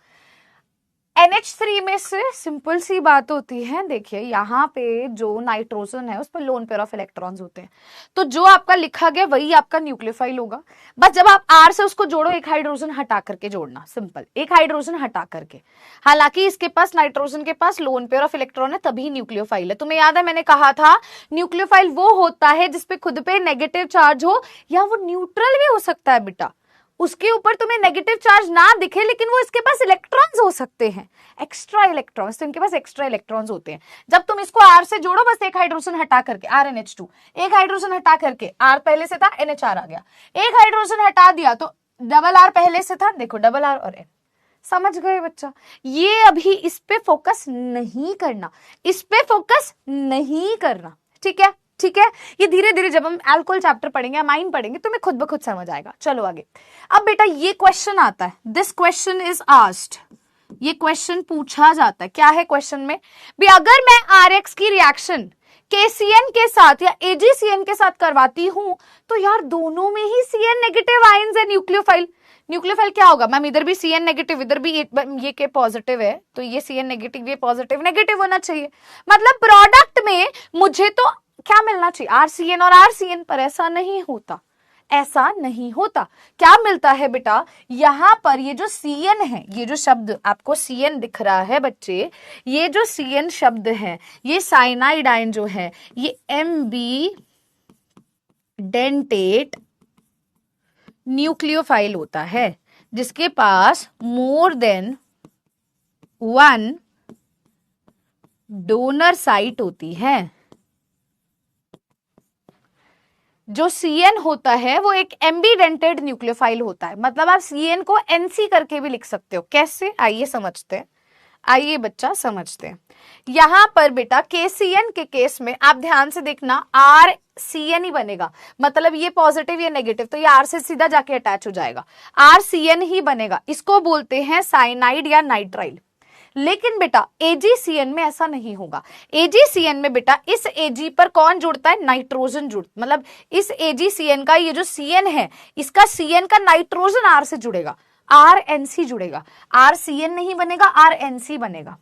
NH3 में से सिंपल सी बात होती है, देखिए यहाँ पे जो नाइट्रोजन है उस पर लोन पेयर ऑफ इलेक्ट्रॉन्स होते हैं, तो जो आपका लिखा गया वही आपका न्यूक्लियोफाइल होगा। बस जब आप R से उसको जोड़ो, एक हाइड्रोजन हटा करके जोड़ना, सिंपल, एक हाइड्रोजन हटा करके। हालांकि इसके पास, नाइट्रोजन के पास लोन पेयर ऑफ इलेक्ट्रॉन है, तभी न्यूक्लियोफाइल है। तुम्हें याद है मैंने कहा था न्यूक्लियोफाइल वो होता है जिसपे खुद पे नेगेटिव चार्ज हो, या वो न्यूट्रल भी हो सकता है बेटा, उसके ऊपर तुम्हें नेगेटिव चार्ज ना दिखे, लेकिन वो इसके पास इलेक्ट्रॉन्स हो सकते हैं, एक्स्ट्रा इलेक्ट्रॉन्स, तो इनके पास एक्स्ट्रा इलेक्ट्रॉन्स होते हैं। जब तुम इसको R से जोड़ो, बस एक हाइड्रोजन हटा करके, RNH2, एक हाइड्रोजन हटा करके, R पहले से था, NHR आ गया, एक हाइड्रोजन हटा दिया तो डबल R पहले से था, देखो डबल R और N। समझ गए बच्चा, ये अभी इस पे फोकस नहीं करना, इस पे फोकस नहीं करना, ठीक है, ठीक है। ये धीरे धीरे जब हम अल्कोहल चैप्टर पढ़ेंगे, अमाइन पढ़ेंगे, तो तुम्हें खुद ब खुद समझ आएगा। चलो आगे। अब बेटा ये क्वेश्चन आता है, दिस क्वेश्चन इज आस्क्ड, ये क्वेश्चन पूछा जाता है। क्या है क्वेश्चन में भी, अगर मैं RX की रिएक्शन KCN के साथ या AgCN के साथ करवाती हूं तो यार दोनों में ही CN नेगेटिव आयंस है न्यूक्लियोफाइल। न्यूक्लियोफाइल क्या होगा मैम, इधर भी CN नेगेटिव, इधर भी ये K पॉजिटिव है, तो ये CN नेगेटिव, ये पॉजिटिव, नेगेटिव होना चाहिए। मतलब प्रोडक्ट में मुझे तो क्या मिलना चाहिए, RCN और RCN, पर ऐसा नहीं होता, ऐसा नहीं होता। क्या मिलता है बेटा, यहां पर ये जो CN है, ये जो शब्द आपको CN दिख रहा है बच्चे, ये जो CN शब्द है, ये साइनाइड आयन जो है, ये एम्बीडेंटेट न्यूक्लियोफाइल होता है, जिसके पास more than one donor site होती है। जो CN होता है वो एक एम्बीडेंटेड न्यूक्लियोफाइल होता है, मतलब आप CN को NC करके भी लिख सकते हो। कैसे, आइए समझते हैं, आइए बच्चा समझते हैं। यहां पर बेटा KCN के केस में आप ध्यान से देखना, RCN ही बनेगा, मतलब ये पॉजिटिव ये नेगेटिव, तो ये R से सीधा जाके अटैच हो जाएगा, RCN ही बनेगा। इसको बोलते हैं साइनाइड या नाइट्राइल। लेकिन बेटा AgCN में ऐसा नहीं होगा। AgCN में बेटा इस Ag पर कौन जुड़ता है, नाइट्रोजन जुड़ता, मतलब इस AgCN का ये जो CN है, इसका CN का नाइट्रोजन R से जुड़ेगा, RNC जुड़ेगा, RCN नहीं बनेगा, RNC बनेगा,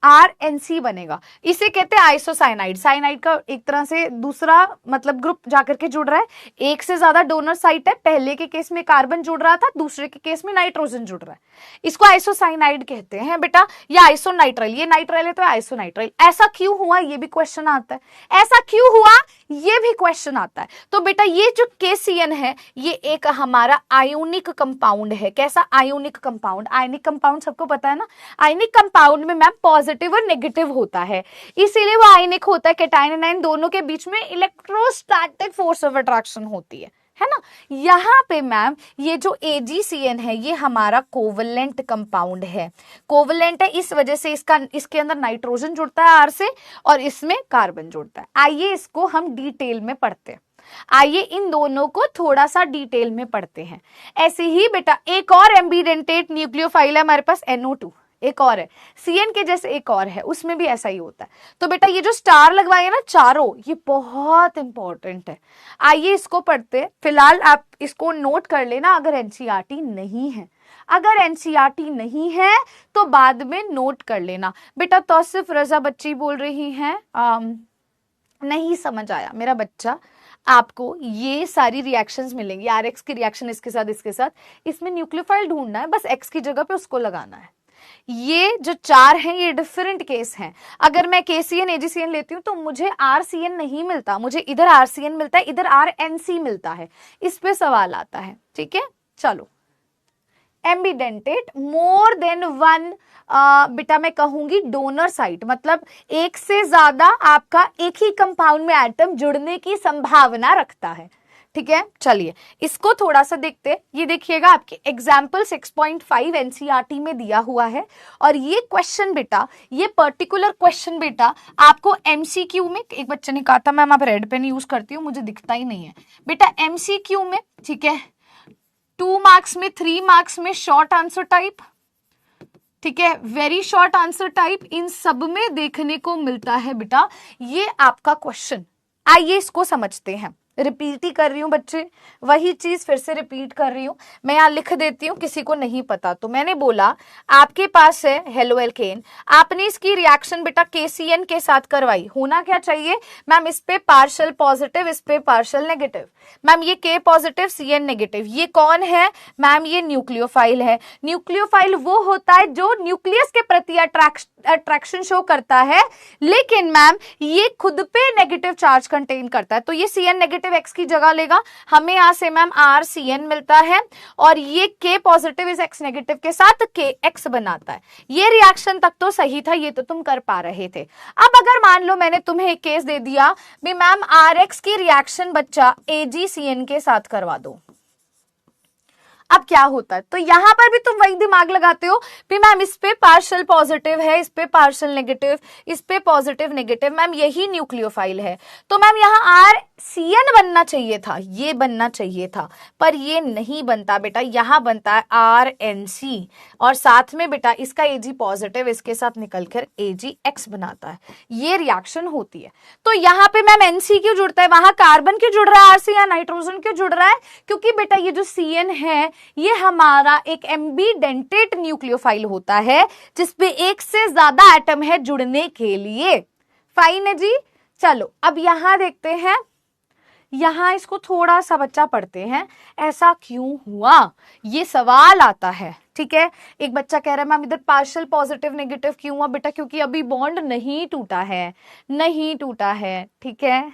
RNC बनेगा। इसे कहते हैं आइसोसाइनाइड। साइनाइड का एक तरह से दूसरा मतलब ग्रुप जाकर के जुड़ रहा है, एक से ज्यादा डोनर साइट है, पहले के केस में कार्बन जुड़ रहा था, दूसरे के केस में नाइट्रोजन जुड़ रहा है, इसको आइसोसाइनाइड कहते हैं बेटा, या आइसोनाइट्राइल। ये नाइट्राइल है तो आइसोनाइट्राइल। ऐसा क्यों हुआ ये भी क्वेश्चन आता है, ऐसा क्यों हुआ ये भी क्वेश्चन आता है। तो बेटा ये जो KCN है ये एक हमारा आयोनिक कंपाउंड है। कैसा, आयोनिक कंपाउंड। आयनिक कंपाउंड सबको पता है ना, आयनिक कंपाउंड में मैम पॉजिटिव और नेगेटिव होता है, इसीलिए वो आयनिक होता है। कैटायन एनायन दोनों के बीच में इलेक्ट्रोस्टैटिक फोर्स ऑफ अट्रैक्शन होती है ना। यहाँ पे मैम ये जो AgCN है ये हमारा कोवलेंट कंपाउंड है। कोवलेंट है इस वजह से इसके अंदर नाइट्रोजन जुड़ता है R से और इसमें कार्बन जुड़ता है। आइए इसको हम डिटेल में पढ़ते हैं, आइए इन दोनों को थोड़ा सा डिटेल में पढ़ते हैं। ऐसे ही बेटा एक और एम्बीडेंटेट न्यूक्लियोफाइल है हमारे पास, NO2, एक और है CN के जैसे एक और है, उसमें भी ऐसा ही होता है। तो बेटा ये जो स्टार लगवाए ना चारों, ये बहुत इंपॉर्टेंट है। आइए इसको पढ़ते हैं। फिलहाल आप इसको नोट कर लेना अगर NCERT नहीं है, अगर NCERT नहीं है तो बाद में नोट कर लेना। बेटा तौसिफ रजा बच्ची बोल रही हैं नहीं समझ आया मेरा बच्चा, आपको ये सारी रिएक्शंस मिलेंगी, RX की रिएक्शन इसके साथ, इसमें न्यूक्लियोफाइल ढूंढना है, बस X की जगह पे उसको लगाना है। ये जो चार हैं ये डिफरेंट केस हैं। अगर मैं KCN AgCN लेती हूं तो मुझे RCN नहीं मिलता, मुझे इधर RCN मिलता है, इधर RNC मिलता है, इस पे सवाल आता है। ठीक है, चलो एम्बीडेंटेट मोर देन वन, बेटा मैं कहूंगी डोनर साइट, मतलब एक से ज्यादा आपका एक ही कंपाउंड में एटम जुड़ने की संभावना रखता है। ठीक है, चलिए इसको थोड़ा सा देखते हैं। ये देखिएगा आपके एग्जाम्पल 6.5 NCERT में दिया हुआ है और ये क्वेश्चन बेटा, ये पर्टिकुलर क्वेश्चन बेटा आपको MCQ में, एक बच्चे ने कहा था मैम आप रेड पेन यूज करती हूँ, मुझे दिखता ही नहीं है बेटा, MCQ में, ठीक है, 2 मार्क्स में, 3 मार्क्स में शॉर्ट आंसर टाइप, ठीक है, वेरी शॉर्ट आंसर टाइप, इन सब में देखने को मिलता है बेटा ये आपका क्वेश्चन। आइए इसको समझते हैं। रिपीट ही कर रही हूँ बच्चे, वही चीज फिर से रिपीट कर रही हूँ। मैं यहाँ लिख देती हूँ, किसी को नहीं पता तो मैंने बोला आपके पास है हेलो एल्केन, आपने इसकी रिएक्शन बेटा KCN के साथ करवाई, होना क्या चाहिए मैम, इस पे पार्शियल पॉजिटिव, इस पे पार्शियल नेगेटिव। मैम ये K पॉजिटिव CN नेगेटिव, ये कौन है मैम, ये न्यूक्लियोफाइल है। न्यूक्लियोफाइल वो होता है जो न्यूक्लियस के प्रति अट्रैक्शन शो करता है, लेकिन मैम ये खुद पे नेगेटिव चार्ज कंटेन करता है, तो ये CN नेगेटिव X की जगह लेगा, हमें यहां से मैम RCN मिलता है और ये K पॉजिटिव इस X नेगेटिव के साथ KX बनाता है। ये रिएक्शन तक तो सही था, ये तो तुम कर पा रहे थे। अब अगर मान लो मैंने तुम्हें एक केस दे दिया भी मैम RX की रिएक्शन बच्चा AgCN के साथ करवा दो, अब क्या होता है, तो यहां पर भी तुम वही दिमाग लगाते हो भी मैम इस पे पार्शियल पॉजिटिव है, इस पे पार्शियल नेगेटिव, इस पे पॉजिटिव नेगेटिव, मैम यही न्यूक्लियोफाइल है, तो मैम यहाँ CN बनना चाहिए था, ये बनना चाहिए था, पर ये नहीं बनता बेटा, यहाँ बनता है RNC और साथ में बेटा इसका Ag पॉजिटिव इसके साथ निकलकर AgX बनाता है, ये रिएक्शन होती है। तो यहाँ पे मैम NC क्यों जुड़ता है, वहां कार्बन क्यों जुड़ रहा है RC या नाइट्रोजन क्यों जुड़ रहा है, क्योंकि बेटा ये जो CN है ये हमारा एक एम्बीडेंटेट न्यूक्लियोफाइल होता है जिसपे एक से ज्यादा एटम है जुड़ने के लिए। फाइन है जी। चलो अब यहां देखते हैं, यहां इसको थोड़ा सा बच्चा पढ़ते हैं, ऐसा क्यों हुआ ये सवाल आता है। ठीक है, एक बच्चा कह रहा है मैम इधर पार्शियल पॉजिटिव नेगेटिव क्यों हुआ, बेटा क्योंकि अभी बॉन्ड नहीं टूटा है, नहीं टूटा है। ठीक है,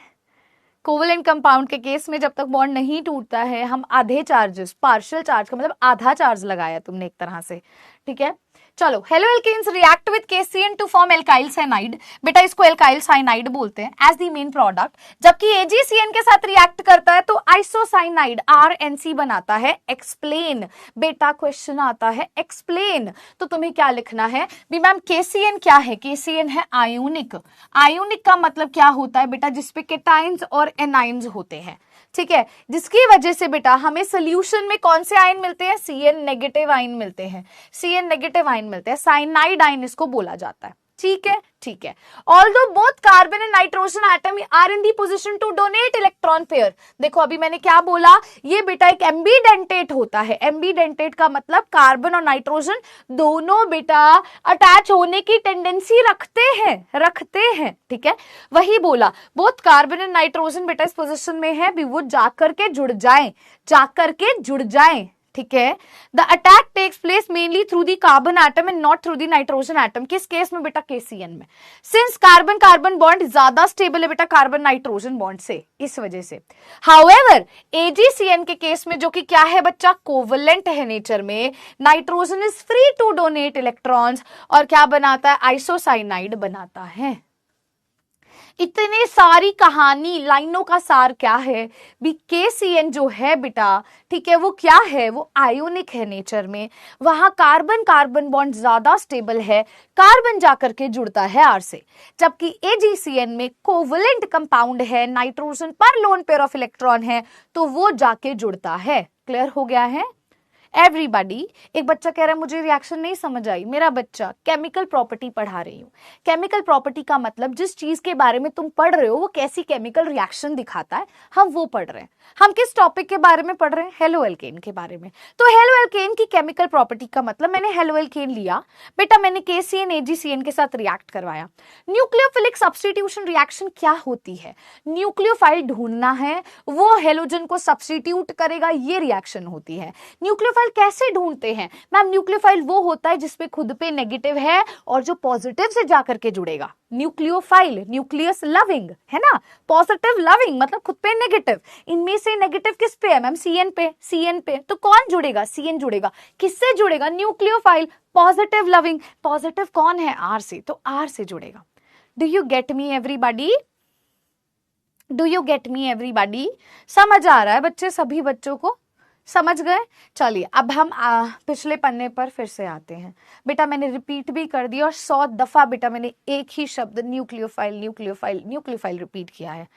कोवेलेंट कंपाउंड के केस में जब तक बॉन्ड नहीं टूटता है हम आधे चार्जेस, पार्शियल चार्ज का मतलब आधा चार्ज लगाया तुमने एक तरह से। ठीक है, चलो haloalkanes react with KCN to form alkyl cyanide, बेटा इसको एल्काइल साइनाइड बोलते हैं एज द मेन प्रोडक्ट, जबकि AgCN के साथ रिएक्ट करता है तो आइसोसाइनाइड RNC बनाता है। एक्सप्लेन बेटा, क्वेश्चन आता है एक्सप्लेन, तो तुम्हें क्या लिखना है भी मैम KCN क्या है, KCN है आयोनिक। आयोनिक का मतलब क्या होता है बेटा, जिसपे केटाइंस और एनाइंस होते हैं। ठीक है, जिसकी वजह से बेटा हमें सोल्यूशन में कौन से आयन मिलते हैं, CN नेगेटिव आयन मिलते हैं, CN नेगेटिव आयन मिलते हैं, साइनाइड आयन इसको बोला जाता है। ठीक है, ठीक है। Although both carbon and nitrogen atom are in the position to donate electron pair, देखो अभी मैंने क्या बोला, ये बेटा एक एम्बीडेंटेट होता है। एम्बीडेंटेट का मतलब कार्बन और नाइट्रोजन दोनों बेटा अटैच होने की टेंडेंसी रखते हैं। ठीक है, वही बोला, बोथ कार्बन एंड नाइट्रोजन बेटा इस पोजीशन में है भी वो जाकर के जुड़ जाएं। ठीक है, the attack takes place mainly through the carbon atom and not through the nitrogen atom. किस केस में बेटा, KCN में, सिंस कार्बन कार्बन बॉन्ड ज्यादा स्टेबल है बेटा कार्बन नाइट्रोजन बॉन्ड से, इस वजह से। हाउएवर AgCN के केस में जो कि क्या है बच्चा, कोवलेंट है नेचर में, nitrogen is free to donate electrons और क्या बनाता है, आइसोसाइनाइड बनाता है। इतने सारी कहानी लाइनों का सार क्या है भी, KCN जो है बेटा, ठीक है, वो क्या है, वो आयोनिक है नेचर में, वहां कार्बन कार्बन बॉन्ड ज्यादा स्टेबल है, कार्बन जाकर के जुड़ता है R से, जबकि AgCN में कोवलेंट कंपाउंड है, नाइट्रोजन पर लोन पेयर ऑफ इलेक्ट्रॉन है तो वो जाके जुड़ता है। क्लियर हो गया है एवरीबॉडी। एक बच्चा कह रहा है मुझे रिएक्शन नहीं समझ आई, मेरा बच्चा केमिकल प्रॉपर्टी पढ़ा रही हूँ। केमिकल प्रॉपर्टी का मतलब जिस चीज के बारे में तुम पढ़ रहे हो वो कैसी केमिकल रिएक्शन दिखाता है, हम वो पढ़ रहे हैं। हम किस टॉपिक के बारे में पढ़ रहे हैं, हेलो एल्केन के बारे में। तो हेलो एल्केन की केमिकल प्रॉपर्टी का मतलब, मैंने हेलो एल्केन लिया बेटा, मैंने KCN AgCN के साथ रिएक्ट करवाया। न्यूक्लियोफिलिक सब्स्टिट्यूशन रिएक्शन क्या होती है, न्यूक्लियोफाइल ढूंढना है, वो हेलोजन को सब्स्टिट्यूट करेगा, ये रिएक्शन होती है। न्यूक्लियोफाइल कैसे ढूंढते हैं मैम, न्यूक्लियोफाइल वो होता है जिसपे खुद पे नेगेटिव है और जो पॉजिटिव से जाकर के जुड़ेगा। न्यूक्लियोफाइल, न्यूक्लियस लविंग है ना, पॉजिटिव लविंग मतलब खुद पे नेगेटिव, इनमें से नेगेटिव किस पे है मैम, CN पे, तो कौन जुड़ेगा, CN जुड़ेगा। किससे जुड़ेगा, न्यूक्लियोफाइल, पॉजिटिव लविंग, पॉजिटिव कौन है, R से, तो R से जुड़ेगा। Do you get me everybody, do you get me everybody, समझ आ रहा है बच्चे, सभी बच्चों को समझ गए। चलिए अब हम पिछले पन्ने पर फिर से आते हैं। बेटा मैंने रिपीट भी कर दिया और 100 दफा बेटा मैंने एक ही शब्द न्यूक्लियोफाइल रिपीट किया है।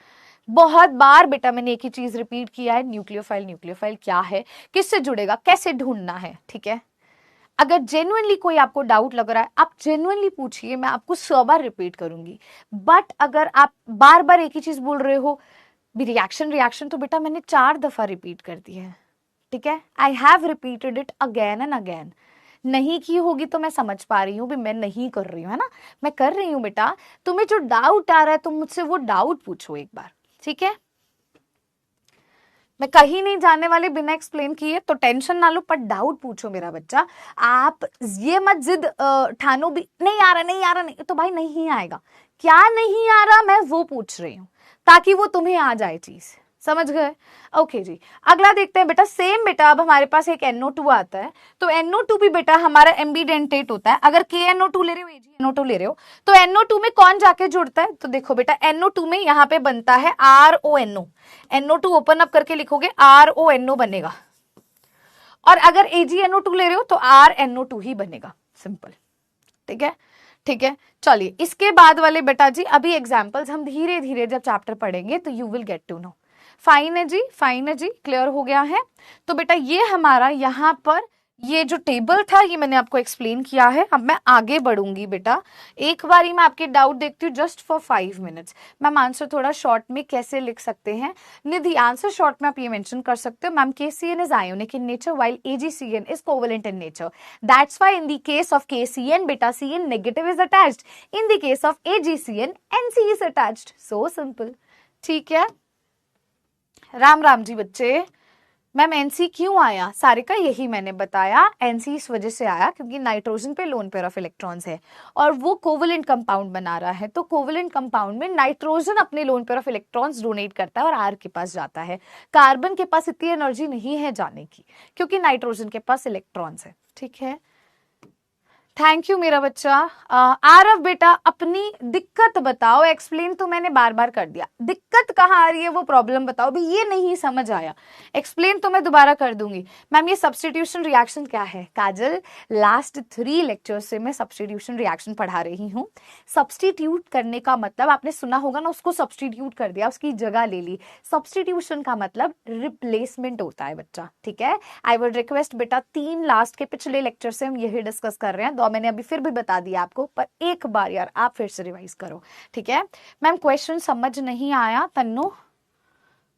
बहुत बार बेटा मैंने एक ही चीज रिपीट किया है, न्यूक्लियोफाइल क्या है, किससे जुड़ेगा, कैसे ढूंढना है। ठीक है, अगर जेन्युइनली कोई आपको डाउट लग रहा है आप जेन्युइनली पूछिए, मैं आपको 100 बार रिपीट करूंगी। बट अगर आप बार बार एक ही चीज बोल रहे हो रिएक्शन, तो बेटा मैंने 4 दफा रिपीट कर दी है। ठीक है, I have repeated it again and again. नहीं की होगी तो मैं समझ पा रही हूँ भी मैं नहीं कर रही हूँ, है ना, मैं कर रही हूँ बेटा। तुम्हें जो डाउट आ रहा है तुम मुझसे वो डाउट पूछो एक बार। ठीक है, मैं कहीं नहीं जाने वाले बिना एक्सप्लेन किए, तो टेंशन ना लो, पर डाउट पूछो मेरा बच्चा। आप ये मत जिद ठानो भी नहीं आ रहा नहीं, तो भाई नहीं आएगा, क्या नहीं आ रहा मैं वो पूछ रही हूँ ताकि वो तुम्हें आ जाए चीज, समझ गए। ओके जी, अगला देखते हैं बेटा। सेम बेटा अब हमारे पास एक NO2 आता है, तो NO2 भी बेटा हमारा एम्बीडेंटेट होता है। अगर KNO2 ले रहे हो, AgNO2 ले रहे हो, तो NO2 में कौन जाके जुड़ता है, तो देखो बेटा NO2 में यहाँ पे बनता है RONO। NO2 ओपन अप करके लिखोगे RONO बनेगा, और अगर AgNO2 ले रहे हो तो RNO2 ही बनेगा, सिंपल। ठीक है, ठीक है, चलिए इसके बाद वाले बेटा जी अभी एग्जाम्पल्स हम धीरे धीरे जब चैप्टर पढ़ेंगे तो you will get to know. Fine है जी, फाइन है जी, क्लियर हो गया है। तो बेटा ये हमारा यहाँ पर ये जो टेबल था ये मैंने आपको एक्सप्लेन किया है। अब मैं आगे बढ़ूंगी बेटा, एक बारी मैं आपके डाउट देखती हूँ just for 5 minutes. Ma'am answer थोड़ा शॉर्ट में कैसे लिख सकते हैं? निधि आंसर शॉर्ट में आप ये मेंशन कर सकते हो ma'am, KCN is ionic in nature while AgCN is covalent in nature, that's why in the case of KCN बेटा CN negative is attached, in the case of AgCN NC is attached. So simple, ठीक है। राम राम जी बच्चे। Ma'am NC क्यों आया? सारिका यही मैंने बताया, NC इस वजह से आया क्योंकि नाइट्रोजन पे लोन पेयर ऑफ इलेक्ट्रॉन्स है और वो कोवेलेंट कंपाउंड बना रहा है। तो कोवेलेंट कंपाउंड में नाइट्रोजन अपने lone pair of electrons donate करता है और आर के पास जाता है। कार्बन के पास इतनी एनर्जी नहीं है जाने की क्योंकि नाइट्रोजन के पास इलेक्ट्रॉन्स है, ठीक है। थैंक यू मेरा बच्चा। आरव बेटा अपनी दिक्कत बताओ, एक्सप्लेन तो मैंने बार बार कर दिया, दिक्कत कहाँ आ रही है वो प्रॉब्लम बताओ। भी ये नहीं समझ आया, एक्सप्लेन तो मैं दोबारा कर दूंगी। मैम ये सब्स्टिट्यूशन रिएक्शन क्या है? काजल लास्ट 3 लेक्चर से मैं सब्स्टिट्यूशन रिएक्शन पढ़ा रही हूँ। सब्स्टिट्यूट करने का मतलब आपने सुना होगा ना, उसको सब्स्टिट्यूट कर दिया, उसकी जगह ले ली। सब्स्टिट्यूशन का मतलब रिप्लेसमेंट होता है बच्चा, ठीक है। आई वुड रिक्वेस्ट बेटा 3 लास्ट के पिछले लेक्चर से हम यही डिस्कस कर रहे हैं, तो मैंने अभी फिर भी बता दिया आपको, पर एक बार यार आप फिर से रिवाइज करो, ठीक है। मैम क्वेश्चन समझ नहीं आया तन्नू?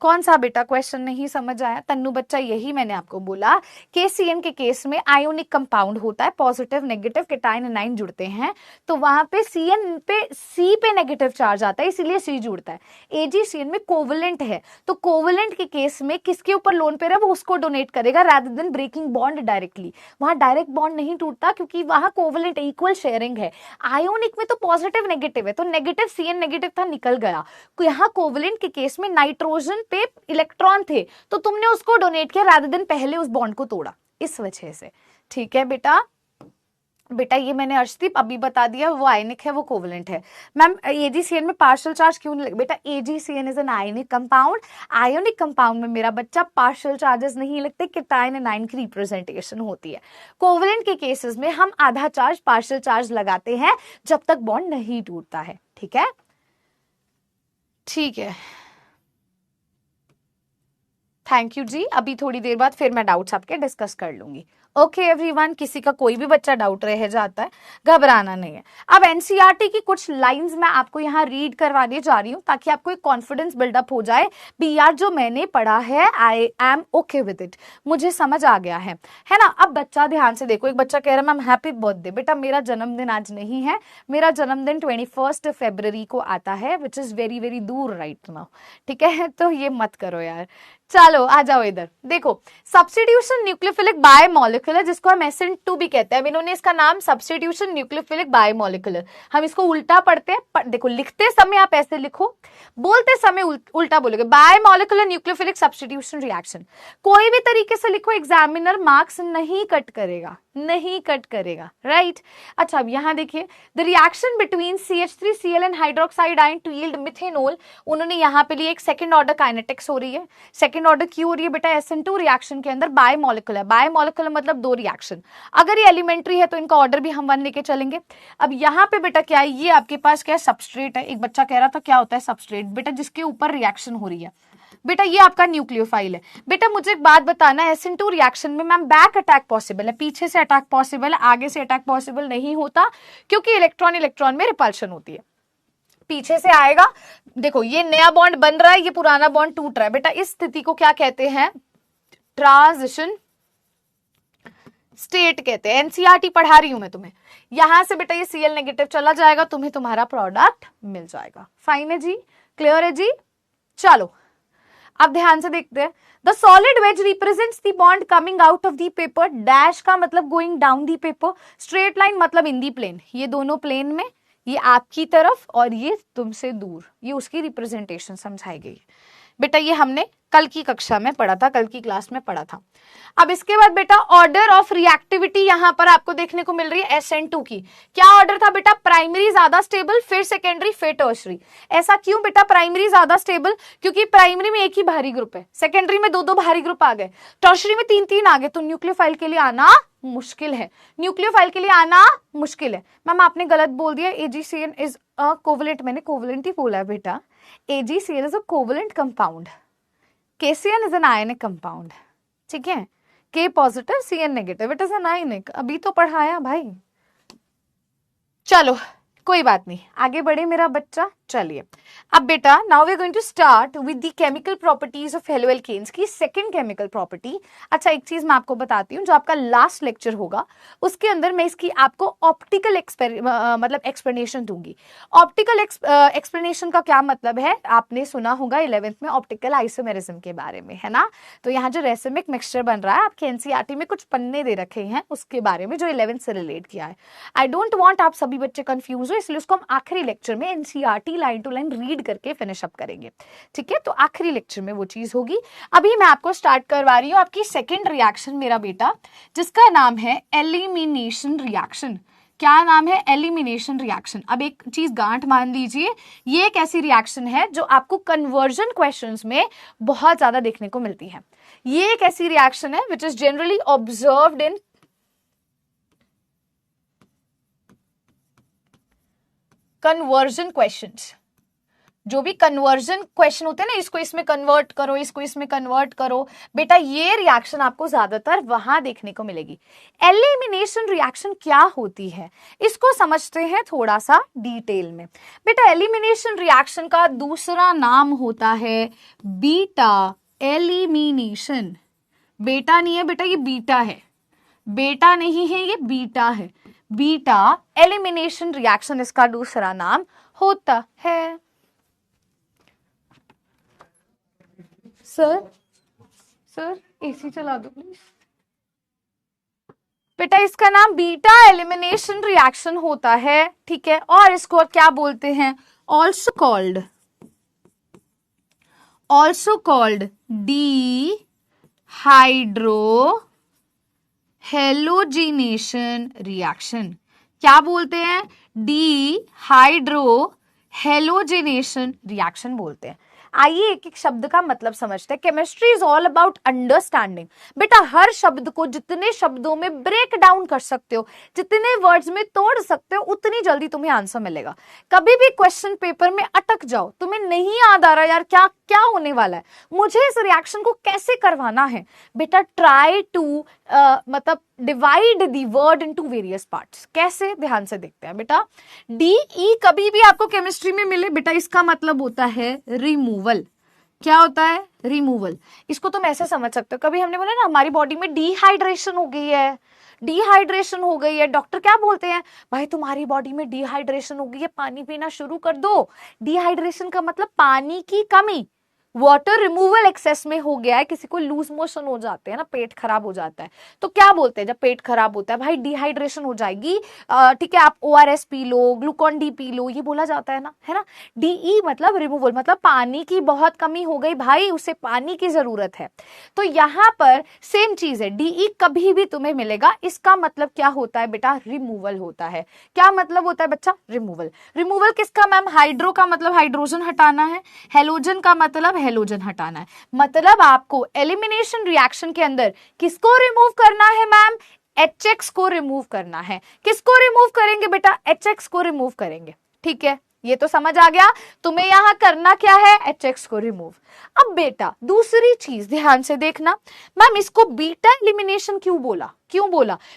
कौन सा बेटा क्वेश्चन नहीं समझ आया तन्नू बच्चा? यही मैंने आपको बोला, KCN के केस में आयोनिक कंपाउंड होता है, पॉजिटिव नेगेटिव केटाइन एनाइन जुड़ते हैं, तो वहां पे CN पे C पे नेगेटिव चार्ज आता है इसीलिए C जुड़ता है। AgCN में कोवेलेंट है, तो कोवेलेंट के केस में किसके ऊपर लोन पेयर है वो उसको डोनेट करेगा rather than breaking bond directly. वहां डायरेक्ट बॉन्ड नहीं टूटता क्योंकि वहां कोवेलेंट इक्वल शेयरिंग है। आयोनिक में तो पॉजिटिव नेगेटिव है, तो नेगेटिव CN नेगेटिव था निकल गया। यहाँ कोवेलेंट के केस में नाइट्रोजन पे इलेक्ट्रॉन थे तो तुमने उसको डोनेट किया रादर देन पहले उस बॉन्ड को तोड़ा, इस वजह से, ठीक है बेटा। बेटा ये मैंने अर्शदीप अभी बता दिया, वो आयनिक है वो कोवेलेंट है। मैम AgCN में पार्शियल चार्ज क्यों नहीं लगे? बेटा AgCN is an ionic compound, ionic compound में मेरा बच्चा पार्शियल चार्जेस नहीं लगते, केटाइन एनाइन की रिप्रेजेंटेशन होती है। कोवेलेंट के केसेस में हम आधा चार्ज पार्शियल चार्ज लगाते हैं जब तक बॉन्ड नहीं टूटता है, ठीक है, ठीक है। थैंक यू जी। अभी थोड़ी देर बाद फिर मैं डाउट्स आपके डिस्कस कर लूंगी। ओके एवरीवन, किसी का कोई भी बच्चा डाउट रह जाता है, घबराना नहीं है। अब एनसीईआरटी की कुछ लाइंस मैं आपको यहाँ रीड करवाने जा रही हूँ ताकि आपको एक कॉन्फिडेंस बिल्डअप हो जाए भी यार जो मैंने पढ़ा है I am okay with it, मुझे समझ आ गया है ना। अब बच्चा ध्यान से देखो, एक बच्चा कह रहा है मैम हैप्पी बर्थडे। बेटा मेरा जन्मदिन आज नहीं है, मेरा जन्मदिन 21 फरवरी को आता है, विच इज वेरी वेरी दूर राइट नाउ, ठीक है। तो ये मत करो यार। चलो आ जाओ इधर, देखो सब्स्टिट्यूशन न्यूक्लियोफिलिक बायोमोलिकुलर, जिसको हम SN2 भी कहते हैं, इन्होंने इसका नाम सब्स्टिट्यूशन न्यूक्लियोफिलिक बायोमोलिकुलर, हम इसको उल्टा पढ़ते हैं। देखो लिखते समय आप ऐसे लिखो, बोलते समय उल्टा बोलोगे, बायोमोलिकुलर न्यूक्लियोफिलिक सब्स्टिट्यूशन रिएक्शन। कोई भी तरीके से लिखो, एग्जामिनर मार्क्स नहीं कट करेगा, नहीं कट करेगा, राइट। अच्छा अब यहाँ देखिए, the reaction between CH3Cl and hydroxide ion to yield methanol, उन्होंने यहाँ पे लिए एक सेकंड ऑर्डर काइनेटिक्स हो रही है। सेकंड ऑर्डर क्यों हो रही है बेटा? SN2 रिएक्शन के अंदर बायोमोलिकुलर, बायोमोलिकुलर मतलब 2 रिएक्शन, अगर ये एलिमेंट्री है तो इनका ऑर्डर भी हम 1 लेके चलेंगे। अब यहाँ पे बेटा क्या है, ये आपके पास क्या है, सबस्ट्रेट है। एक बच्चा कह रहा था क्या होता है सबस्ट्रेट? बेटा जिसके ऊपर रिएक्शन हो रही है, बेटा ये आपका न्यूक्लियोफाइल है। बेटा मुझे एक बात बताना, SN2 रिएक्शन में मैम बैक अटैक पॉसिबल है, पीछे से अटैक पॉसिबल है, आगे से अटैक पॉसिबल नहीं होता क्योंकि इलेक्ट्रॉन इलेक्ट्रॉन में रिपल्शन होती है। पीछे से आएगा, देखो ये नया बॉन्ड बन रहा है, ये पुराना बॉन्ड टूट रहा है। बेटा इस स्थिति को क्या कहते हैं? ट्रांजिशन स्टेट कहते हैं। एनसीईआरटी पढ़ा रही हूं मैं तुम्हें। यहां से बेटा ये Cl नेगेटिव चला जाएगा, तुम्हें तुम्हारा प्रोडक्ट मिल जाएगा। फाइन है जी, क्लियर है जी। चलो अब ध्यान से देखते हैं, the solid wedge represents the bond coming out of the paper, dash का मतलब going down the paper, straight line मतलब इन दी प्लेन, ये दोनों प्लेन में, ये आपकी तरफ और ये तुमसे दूर, ये उसकी रिप्रेजेंटेशन समझाई गई। बेटा ये हमने कल की कक्षा में पढ़ा था, कल की क्लास में पढ़ा था। अब इसके बाद बेटा ऑर्डर ऑफ रिएक्टिविटी यहां पर आपको देखने को मिल रही है SN2 की। क्या ऑर्डर था बेटा? प्राइमरी ज्यादा स्टेबल, फिर सेकेंडरी, फिर टर्शरी। ऐसा क्यों बेटा? प्राइमरी ज्यादा स्टेबल क्योंकि प्राइमरी में एक ही भारी ग्रुप है, सेकेंडरी में 2-2 भारी ग्रुप आ गए, टर्शरी में 3-3 आ गए, तो न्यूक्लियोफाइल के लिए आना मुश्किल है, न्यूक्लियोफाइल के लिए आना मुश्किल है। मैम आपने गलत बोल दिया, AgCN इज अ कोवेलेंट, मैंने कोवेलेंट ही बोला है बेटा। AgCN is a covalent compound, KCN is an ionic compound, ठीक है, K positive CN negative, it is an ionic. अभी तो पढ़ाया भाई, चलो कोई बात नहीं, आगे बढ़े मेरा बच्चा। चलिए अब बेटा, now we are going to start with the chemical properties of haloalkanes की सेकंड केमिकल प्रॉपर्टी। अच्छा एक चीज मैं आपको बताती हूँ, जो आपका लास्ट लेक्चर होगा उसके अंदर मैं इसकी आपको ऑप्टिकल मतलब एक्सप्लेनेशन दूंगी। ऑप्टिकल एक्सप्लेनेशन का क्या मतलब है, आपने सुना होगा 11th में ऑप्टिकल आइसोमेरिज्म के बारे में, है ना। तो यहाँ जो रेसिमिक मिक्सचर बन रहा है, आपके एनसीईआरटी में कुछ पन्ने दे रखे हैं उसके बारे में, जो 11th से रिलेट किया है। आई डोंट वांट आप सभी बच्चे कंफ्यूज हो, इसलिए उसको हम आखिरी लेक्चर में NCERT line to line read करके फिनिश अप करेंगे, ठीक है। तो आखिरी लेक्चर में वो चीज होगी। अभी मैं आपको स्टार्ट करवा रही हूँ आपकी सेकेंड रिएक्शन मेरा बेटा, जिसका नाम है एलिमिनेशन रिएक्शन। क्या नाम है? Elimination reaction. अब एक चीज गांठ मान लीजिए, ये एक ऐसी रिएक्शन है जो आपको कन्वर्जन क्वेश्चंस में बहुत ज्यादा देखने को मिलती है। ये एक ऐसी रिएक्शन है which is generally observed in conversion questions. जो भी कन्वर्जन क्वेश्चन होते हैं ना, इसको इसमें कन्वर्ट करो, इसको इसमें कन्वर्ट करो, बेटा ये रिएक्शन आपको ज्यादातर वहां देखने को मिलेगी। एलिमिनेशन रिएक्शन क्या होती है, इसको समझते हैं थोड़ा सा डिटेल में। बेटा एलिमिनेशन रिएक्शन का दूसरा नाम होता है बीटा एलिमिनेशन। बेटा नहीं है बेटा, ये बीटा है, बेटा नहीं है, ये बीटा है। बीटा एलिमिनेशन रिएक्शन इसका दूसरा नाम होता है। सर एसी चला दो प्लीज। बेटा इसका नाम बीटा एलिमिनेशन रिएक्शन होता है, ठीक है। और इसको क्या बोलते हैं? Also called dehydro halogenation reaction. क्या बोलते हैं? डिहाइड्रो हेलोजिनेशन रिएक्शन बोलते हैं। आइए एक एक शब्द का मतलब समझते हैं। Chemistry is all about understanding. बेटा हर शब्द को जितने शब्दों में ब्रेक डाउन कर सकते हो, जितने वर्ड्स में तोड़ सकते हो, उतनी जल्दी तुम्हें आंसर मिलेगा। कभी भी क्वेश्चन पेपर में अटक जाओ, तुम्हें नहीं याद आ रहा यार क्या क्या होने वाला है, मुझे इस रिएक्शन को कैसे करवाना है, बेटा ट्राई टू मतलब divide the word into various parts. कैसे? ध्यान से देखते हैं बेटा। DE कभी भी आपको केमिस्ट्री में मिले, बेटा इसका मतलब होता है रिमूवल। क्या होता है? रिमूवल। इसको तुम ऐसे समझ सकते हो, कभी हमने बोला ना हमारी बॉडी में डिहाइड्रेशन हो गई है, डिहाइड्रेशन हो गई है, डॉक्टर क्या बोलते हैं? भाई तुम्हारी बॉडी में डिहाइड्रेशन हो गई है, पानी पीना शुरू कर दो। डिहाइड्रेशन का मतलब पानी की कमी, वाटर रिमूवल एक्सेस में हो गया है, किसी को लूज मोशन हो जाते हैं ना, पेट खराब हो जाता है, तो क्या बोलते हैं जब पेट खराब होता है? भाई डिहाइड्रेशन हो जाएगी, ठीक है, आप ORS P low, Glucon D P low, ये बोला जाता है ना, है ना। DE मतलब रिमूवल, मतलब पानी की बहुत कमी हो गई भाई, उसे पानी की जरूरत है। तो यहाँ पर सेम चीज है, DE कभी भी तुम्हें मिलेगा, इसका मतलब क्या होता है बेटा? रिमूवल होता है। क्या मतलब होता है बच्चा? रिमूवल। रिमूवल किसका मैम? हाइड्रो का मतलब हाइड्रोजन हटाना है, हेलोजन का मतलब हेलोजन हटाना है। मतलब आपको एलिमिनेशन रिएक्शन के अंदर किसको रिमूव करना है मैम? HX को रिमूव करना है। किसको रिमूव करेंगे बेटा? HX को रिमूव करेंगे, ठीक है। ये तो समझ आ गया, तुम्हें यहां करना क्या है? HX को रिमूव। अब बेटा दूसरी चीज ध्यान से देखना, मैम इसको बीटा एलिमिनेशन क्यों बोला?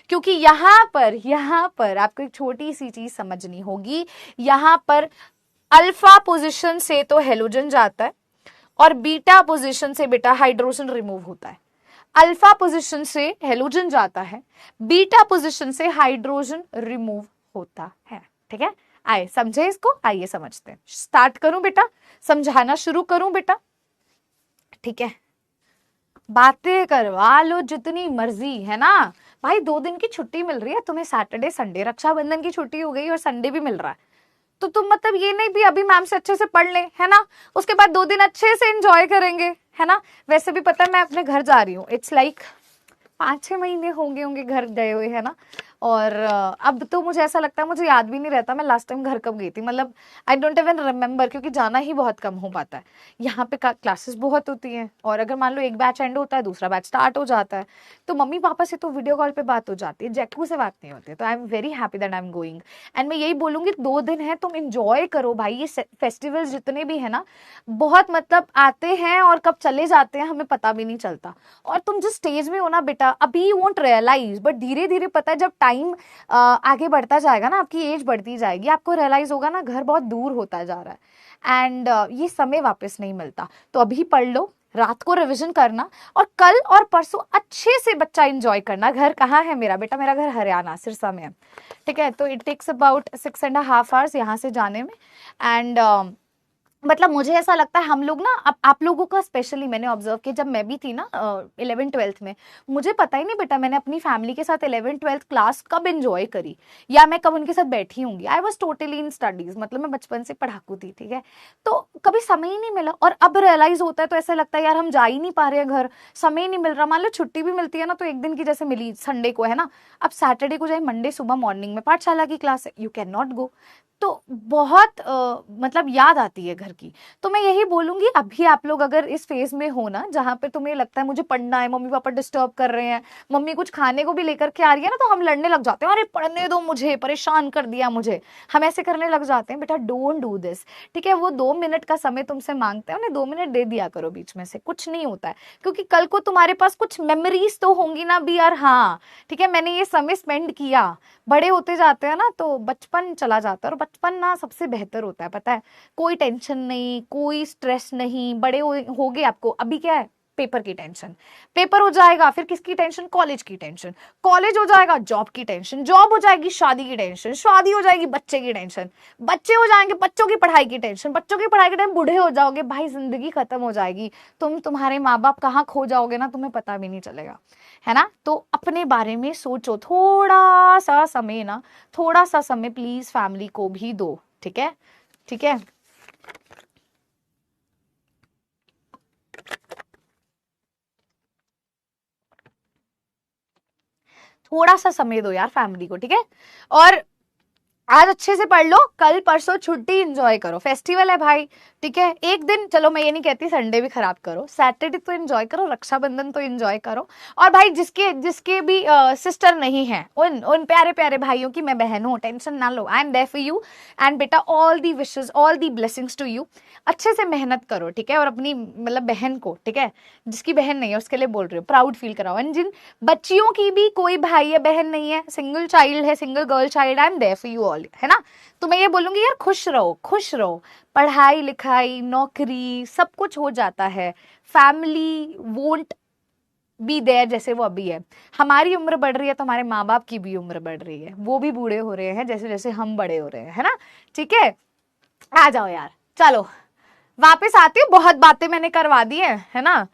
क्योंकि यहां पर आपको एक छोटी सी चीज समझनी होगी। यहां पर अल्फा पोजीशन से तो हेलोजन जाता है और बीटा पोजीशन से बेटा हाइड्रोजन रिमूव होता है। अल्फा पोजीशन से हेलोजन जाता है, बीटा पोजीशन से हाइड्रोजन रिमूव होता है, ठीक है। आए समझे इसको? आइए समझते हैं। स्टार्ट करूं बेटा, समझाना शुरू करूं बेटा, ठीक है। बातें करवा लो जितनी मर्जी, है ना भाई। 2 दिन की छुट्टी मिल रही है तुम्हें, सैटरडे संडे, रक्षाबंधन की छुट्टी हो गई और संडे भी मिल रहा है, तो तुम मतलब ये नहीं भी अभी मैम से अच्छे से पढ़ ले, है ना, उसके बाद 2 दिन अच्छे से एंजॉय करेंगे, है ना। वैसे भी पता है मैं अपने घर जा रही हूँ, इट्स लाइक 5-6 महीने होंगे घर गए हुए, है ना। और अब तो मुझे ऐसा लगता है, मुझे याद भी नहीं रहता मैं लास्ट टाइम घर कब गई थी, मतलब आई डोंट इवन रिमेम्बर, क्योंकि जाना ही बहुत कम हो पाता है। यहाँ पे क्लासेस बहुत होती हैं, और अगर मान लो एक बैच एंड होता है, दूसरा बैच स्टार्ट हो जाता है, तो मम्मी पापा से तो वीडियो कॉल पे बात हो जाती है, जैकू से बात नहीं होती है। तो I am very happy that I am going. And मैं यही बोलूंगी, 2 दिन है, तुम इंजॉय करो भाई। ये फेस्टिवल्स जितने भी है ना, बहुत मतलब आते हैं और कब चले जाते हैं हमें पता भी नहीं चलता। और तुम जिस स्टेज में हो ना बेटा, अभी यू वोंट रियलाइज, बट धीरे धीरे पता है, जब टाइम आगे बढ़ता जाएगा ना, आपकी एज बढ़ती जाएगी, आपको रियलाइज होगा ना घर बहुत दूर होता जा रहा है, एंड ये समय वापस नहीं मिलता। तो अभी पढ़ लो, रात को रिवीजन करना, और कल और परसों अच्छे से बच्चा एंजॉय करना। घर कहाँ है मेरा बेटा? मेरा घर हरियाणा सिरसा में है, ठीक है। तो इट टेक्स अबाउट 6.5 आवर्स यहाँ से जाने में। एंड मतलब मुझे ऐसा लगता है हम लोग ना, आप लोगों का स्पेशली मैंने ऑब्जर्व किया, जब मैं भी थी ना 11th-12th में, मुझे पता ही नहीं बेटा मैंने अपनी फैमिली के साथ 11th-12th क्लास कब एंजॉय करी, या मैं कब उनके साथ बैठी होंगी। I was totally in studies, मतलब मैं बचपन से पढ़ाकू थी, ठीक है। तो कभी समय ही नहीं मिला, और अब रियलाइज होता है तो ऐसा लगता है यार हम जा ही नहीं पा रहे हैं घर, समय ही नहीं मिल रहा। मान लो छुट्टी भी मिलती है ना, तो एक दिन की जैसे मिली संडे को है ना, अब सैटरडे को जाए, मंडे सुबह मॉर्निंग में पाठशाला की क्लास है, यू कैन नॉट गो। तो बहुत मतलब याद आती है घर की। तो मैं यही बोलूंगी, अभी आप लोग अगर इस फेज में हो ना, जहाँ पे तुम्हें लगता है मुझे पढ़ना है, मम्मी पापा डिस्टर्ब कर रहे हैं, मम्मी कुछ खाने को भी लेकर के आ रही है ना, तो हम लड़ने लग जाते हैं, अरे पढ़ने दो मुझे, परेशान कर दिया मुझे, हम ऐसे करने लग जाते हैं। बेटा डोंट डू दिस, ठीक है। वो 2 मिनट का समय तुमसे मांगते हैं, उन्हें 2 मिनट दे दिया करो बीच में से, कुछ नहीं होता है। क्योंकि कल को तुम्हारे पास कुछ मेमोरीज तो होंगी ना भी यार, हाँ ठीक है मैंने ये समय स्पेंड किया। बड़े होते जाते हैं ना तो बचपन चला जाता है, और बचपन ना सबसे बेहतर होता है, पता है। कोई टेंशन नहीं, कोई स्ट्रेस नहीं, बड़े होगे आपको अभी क्या है, पेपर की टेंशन, पेपर हो जाएगा फिर किसकी टेंशन, कॉलेज की टेंशन, कॉलेज हो जाएगा जॉब की टेंशन, जॉब हो जाएगी शादी की टेंशन, शादी हो जाएगी बच्चे की टेंशन, बच्चे हो जाएंगे बच्चों की पढ़ाई की टेंशन, बच्चों की पढ़ाई के टाइम बूढ़े हो जाओगे, भाई जिंदगी खत्म हो जाएगी। तुम्हारे माँ बाप कहाँ खो जाओगे ना, तुम्हें पता भी नहीं चलेगा, है ना। तो अपने बारे में सोचो, थोड़ा सा समय ना, थोड़ा सा समय प्लीज फैमिली को भी दो, ठीक है, ठीक है। थोड़ा सा समय दो यार फैमिली को, ठीक है। और आज अच्छे से पढ़ लो, कल परसों छुट्टी एंजॉय करो, फेस्टिवल है भाई, ठीक है। एक दिन चलो, मैं ये नहीं कहती संडे भी खराब करो, सैटरडे तो एंजॉय करो, रक्षाबंधन तो एंजॉय करो। और भाई जिसके जिसके भी सिस्टर नहीं है, उन उन प्यारे प्यारे भाइयों की मैं बहन हूँ, टेंशन ना लो, I am there for you. And बेटा all the wishes, all the blessings to you. अच्छे से मेहनत करो, ठीक है। और अपनी मतलब बहन को, ठीक है, जिसकी बहन नहीं है उसके लिए बोल रही हूँ, प्राउड फील कराओ। एंड जिन बच्चियों की भी कोई भाई या बहन नहीं है, सिंगल चाइल्ड है, single girl child, I am there for you all, है ना। तो मैं ये बोलूंगी यार खुश रहो, खुश रहो, पढ़ाई लिखाई नौकरी सब कुछ हो जाता है, फैमिली वोंट बी देयर जैसे वो अभी है। हमारी उम्र बढ़ रही है तो हमारे माँ बाप की भी उम्र बढ़ रही है, वो भी बूढ़े हो रहे हैं जैसे जैसे हम बड़े हो रहे हैं, है ना, ठीक है। आ जाओ यार, चलो वापस आती हूँ, बहुत बातें मैंने करवा दी है ना।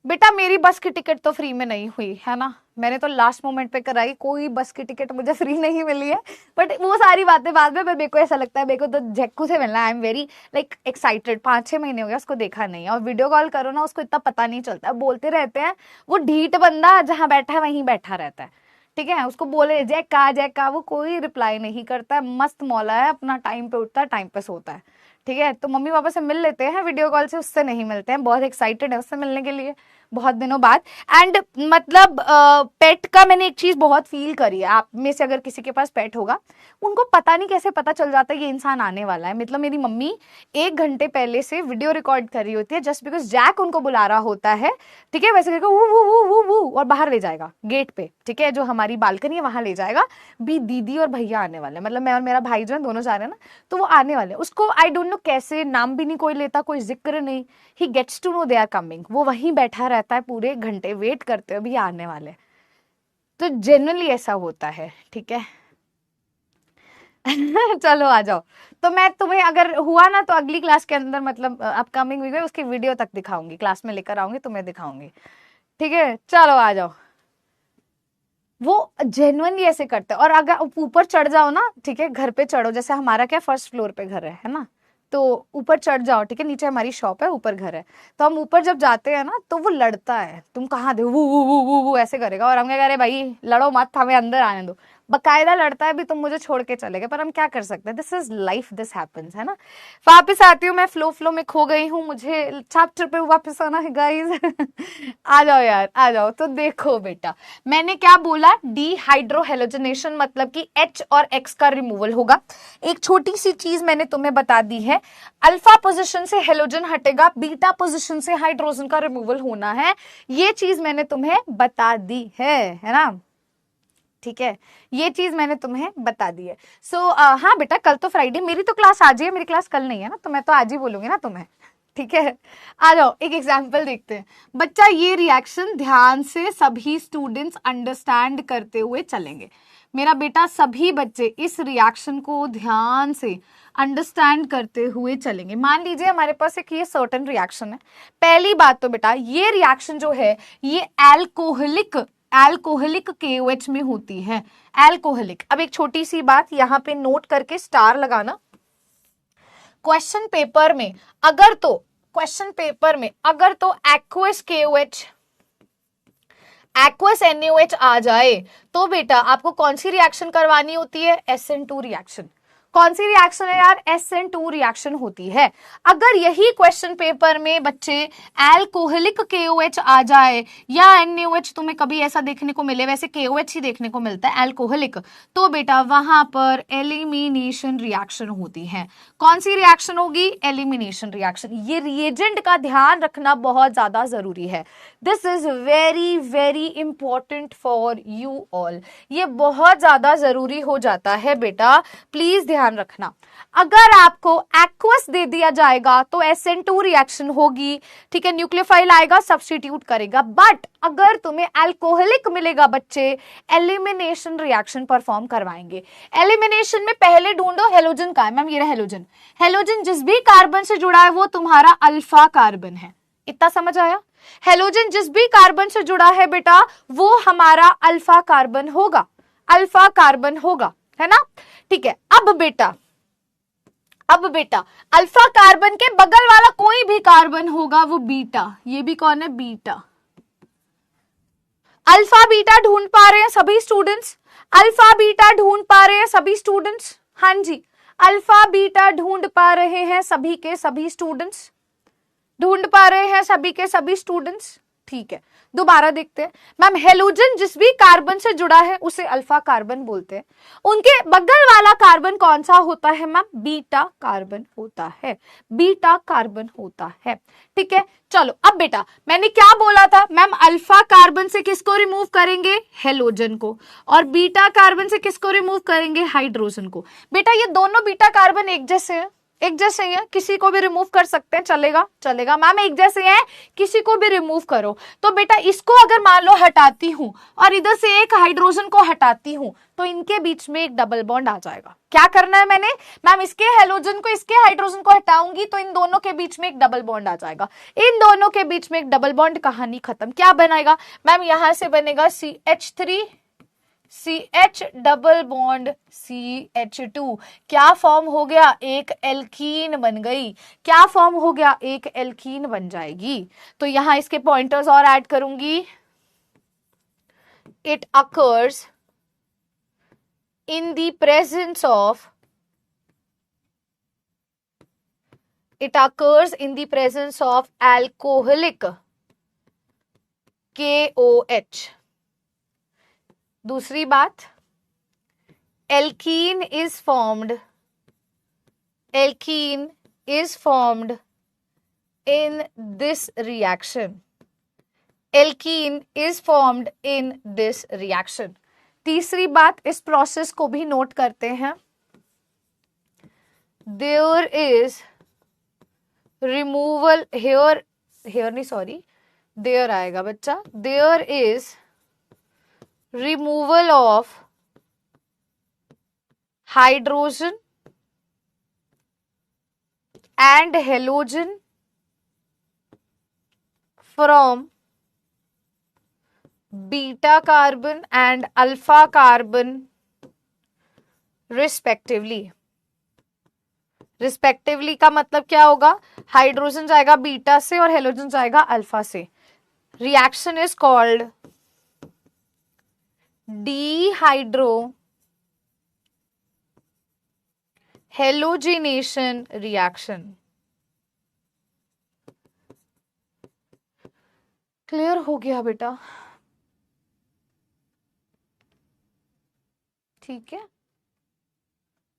बेटा मेरी बस की टिकट तो फ्री में नहीं हुई है ना, मैंने तो लास्ट मोमेंट पे कराई, कोई बस की टिकट मुझे फ्री नहीं मिली है। बट वो सारी बातें बाद में, मेरे को ऐसा लगता है मेरे को तो जैकू से मिलना, I am very like excited. 5-6 महीने हो गया उसको देखा नहीं, और वीडियो कॉल करो ना उसको इतना पता नहीं चलता, बोलते रहते हैं वो ढीठ बंदा जहाँ बैठा है वहीं बैठा रहता है, ठीक है। उसको बोले जय का वो कोई रिप्लाई नहीं करता है, मस्त मौला है, अपना टाइम पे उठता है टाइम पे सोता है, ठीक है। तो मम्मी पापा से मिल लेते हैं वीडियो कॉल से, उससे नहीं मिलते हैं, बहुत एक्साइटेड है उससे मिलने के लिए बहुत दिनों बाद। एंड मतलब पेट का मैंने एक चीज बहुत फील करी है, आप में से अगर किसी के पास पेट होगा, उनको पता नहीं कैसे पता चल जाता है ये इंसान आने वाला है। मतलब मेरी मम्मी 1 घंटे पहले से वीडियो रिकॉर्ड कर रही होती है, जस्ट बिकॉज जैक उनको बुला रहा होता है, ठीक है। वैसे करके वो वो वो वो और बाहर ले जाएगा गेट पे, ठीक है, जो हमारी बालकनी है वहां ले जाएगा भी। दीदी और भैया आने वाले, मतलब मैं और मेरा भाई जो है दोनों जा रहे हैं ना, तो वो आने वाले। उसको आई डोंट नो कैसे, नाम भी नहीं कोई लेता, कोई जिक्र नहीं, he gets to know they are coming, वो वहीं बैठा रहता है पूरे घंटे वेट करते हुए भी आने वाले। तो जनरली ऐसा होता है, ठीक है। चलो आ जाओ। तो मैं तुम्हें अगर हुआ ना तो अगली क्लास के अंदर, मतलब अपकमिंग वीक में उसकी वीडियो तक दिखाऊंगी, क्लास में लेकर आऊंगी तुम्हें दिखाऊंगी, ठीक है। चलो आ जाओ। वो जेन्युइनली ऐसे करते हैं। और अगर ऊपर चढ़ जाओ ना, ठीक है, घर पे चढ़ो, जैसे हमारा क्या फर्स्ट फ्लोर पे घर है ना, तो ऊपर चढ़ जाओ, ठीक है, नीचे हमारी शॉप है, ऊपर घर है। तो हम ऊपर जब जाते हैं ना तो वो लड़ता है, तुम कहाँ दे, वो ऐसे करेगा, और हम क्या कह रहे भाई लड़ो मत, हमें अंदर आने दो। बकायदा लड़ता है भी, तुम मुझे छोड़ के चले गए, पर हम क्या कर सकते हैं, this is life, this happens, है ना। वापस आती हूँ मैं, फ्लो में खो गई हूँ, मुझे चैप्टर पे वापस आना है गाइस। आ जाओ यार, आ जाओ। तो देखो बेटा, मैंने क्या बोला, डीहाइड्रोहेलोजनेशन मतलब कि H और X का रिमूवल होगा। एक छोटी सी चीज मैंने तुम्हें बता दी है, अल्फा पोजीशन से हेलोजन हटेगा, बीटा पोजीशन से हाइड्रोजन का रिमूवल होना है, ये चीज मैंने तुम्हें बता दी है ना। ठीक है, ये चीज मैंने तुम्हें बता दी है। सो हाँ बेटा, कल तो फ्राइडे, मेरी तो क्लास आज ही है, मेरी क्लास कल नहीं है ना, तो मैं तो आज ही बोलूंगी ना तुम्हें। ठीक है, आ जाओ एक एग्जाम्पल देखते हैं। बच्चा ये रिएक्शन ध्यान से सभी स्टूडेंट्स अंडरस्टैंड करते हुए चलेंगे। मेरा बेटा सभी बच्चे इस रिएक्शन को ध्यान से अंडरस्टैंड करते हुए चलेंगे। मान लीजिए हमारे पास एक ये सर्टेन रिएक्शन है। पहली बात तो बेटा, ये रिएक्शन जो है ये एल्कोहलिक KOH में होती है, एल्कोहलिक। अब एक छोटी सी बात यहाँ पे नोट करके स्टार लगाना, क्वेश्चन पेपर में अगर तो एक्वस KOH एक्वस NaOH आ जाए तो बेटा आपको कौन सी रिएक्शन करवानी होती है, SN2 रिएक्शन। कौन सी रिएक्शन है यार, SN2 रिएक्शन होती है। अगर यही क्वेश्चन पेपर में बच्चे एल्कोहलिक KOH आ जाए या NaOH तुम्हें कभी ऐसा देखने को मिले, वैसे KOH ही देखने को मिलता है एल्कोहलिक, तो बेटा वहां पर एलिमिनेशन रिएक्शन होती है। कौन सी रिएक्शन होगी, एलिमिनेशन रिएक्शन। ये रिएजेंट का ध्यान रखना बहुत ज्यादा जरूरी है। This is very very important for you all, ये बहुत ज्यादा जरूरी हो जाता है बेटा, प्लीज ध्यान रखना। अगर आपको एक्वस दे दिया जाएगा तो SN2 रिएक्शन होगी, ठीक है, न्यूक्लियोफाइल आएगा सब्स्टिट्यूट करेगा। बट अगर तुम्हें अल्कोहलिक मिलेगा बच्चे, एलिमिनेशन रिएक्शन परफॉर्म करवाएंगे। एलिमिनेशन में पहले ढूंढो हेलोजन का है, मैम ये रहा हेलोजन। हेलोजन जिस भी कार्बन से जुड़ा है वो तुम्हारा अल्फा कार्बन है, इतना समझ आया। हेलोजन जिस भी कार्बन से जुड़ा है बेटा वो हमारा अल्फा कार्बन होगा, अल्फा कार्बन होगा, है ना। ठीक है, अब बेटा अल्फा कार्बन के बगल वाला कोई भी कार्बन होगा वो बीटा, ये भी कौन है, बीटा। अल्फा बीटा ढूंढ पा रहे हैं सभी स्टूडेंट्स, अल्फा बीटा ढूंढ पा रहे हैं सभी स्टूडेंट्स, हाँ जी, अल्फा बीटा ढूंढ पा रहे हैं सभी के सभी स्टूडेंट्स, ढूंढ पा रहे हैं सभी के सभी स्टूडेंट्स। ठीक है, दोबारा देखते हैं। मैम हेलोजन जिस भी कार्बन से जुड़ा है उसे अल्फा कार्बन बोलते हैं, उनके बगल वाला कार्बन कौन सा होता है मैम, बीटा कार्बन होता है, बीटा कार्बन होता है। ठीक है, चलो अब बेटा मैंने क्या बोला था मैम, अल्फा कार्बन से किसको रिमूव करेंगे, हेलोजन को, और बीटा कार्बन से किसको रिमूव करेंगे, हाइड्रोजन को। बेटा ये दोनों बीटा कार्बन एक जैसे हैं, एक जैसे ही है, किसी को भी रिमूव कर सकते हैं, चलेगा मैम, एक जैसे हैं, किसी को भी रिमूव करो। तो बेटा इसको अगर मान लो हटाती हूं और इधर से एक हाइड्रोजन को हटाती हूं तो इनके बीच में एक डबल बॉन्ड आ जाएगा। क्या करना है मैंने, मैम इसके हेलोजन को इसके हाइड्रोजन को हटाऊंगी तो इन दोनों के बीच में एक डबल बॉन्ड आ जाएगा, इन दोनों के बीच में एक डबल बॉन्ड, कहानी खत्म। क्या बनेगा मैम, यहां से बनेगा CH3 CH double bond CH2, क्या फॉर्म हो गया, एक एल्कीन बन गई। क्या फॉर्म हो गया, एक एल्कीन बन जाएगी। तो यहां इसके पॉइंटर्स और ऐड करूंगी, it occurs in the presence of, it occurs in the presence of alcoholic KOH। दूसरी बात, alkene is formed in this reaction, alkene is formed in this reaction। तीसरी बात, इस प्रोसेस को भी नोट करते हैं, there is removal here नहीं सॉरी, there आएगा बच्चा, there is removal of hydrogen and halogen from beta carbon and alpha carbon respectively। Respectively का मतलब क्या होगा, हाइड्रोजन जाएगा बीटा से और हेलोजन जाएगा अल्फा से। Reaction is called dehydro halogenation reaction. Clear हो गया बेटा? ठीक है,